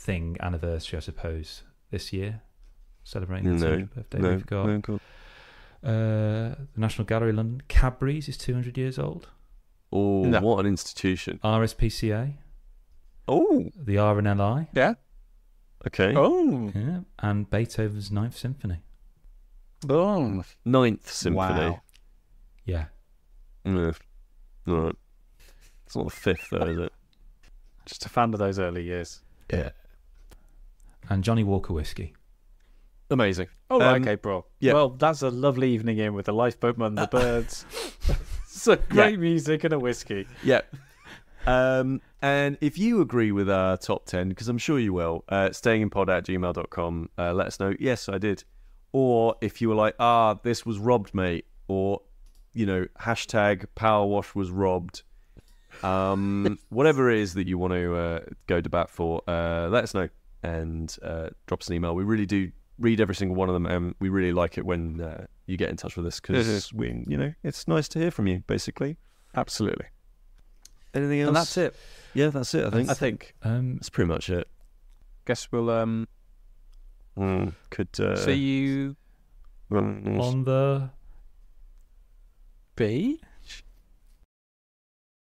anniversary, I suppose, this year? Celebrating its 200th birthday. We've got cool. The National Gallery London, Cadbury's is 200 years old. Oh, what an institution. RSPCA. Oh. The RNLI. Yeah. Okay. Oh. Yeah. And Beethoven's Ninth Symphony. Boom. Ninth Symphony. Wow. Yeah. All right. It's not the fifth, though, is it? Just a fan of those early years. Yeah. And Johnny Walker Whiskey. Amazing. Oh, okay, bro. Yeah. Well, that's a lovely evening in with the lifeboatman, the birds. So great music and a whiskey. Yeah. And if you agree with our top 10, because I'm sure you will, stayinginpod@gmail.com, let us know, yes, I did. Or if you were like, this was robbed, mate, or, hashtag Powerwash was robbed, whatever it is that you want to go to bat for, let us know and drop us an email. We really do read every single one of them, and we really like it when you get in touch with us, because it's nice to hear from you, basically. Absolutely. Anything else? And that's it. Yeah, that's it, I think. That's pretty much it. Guess we'll could see you on the B?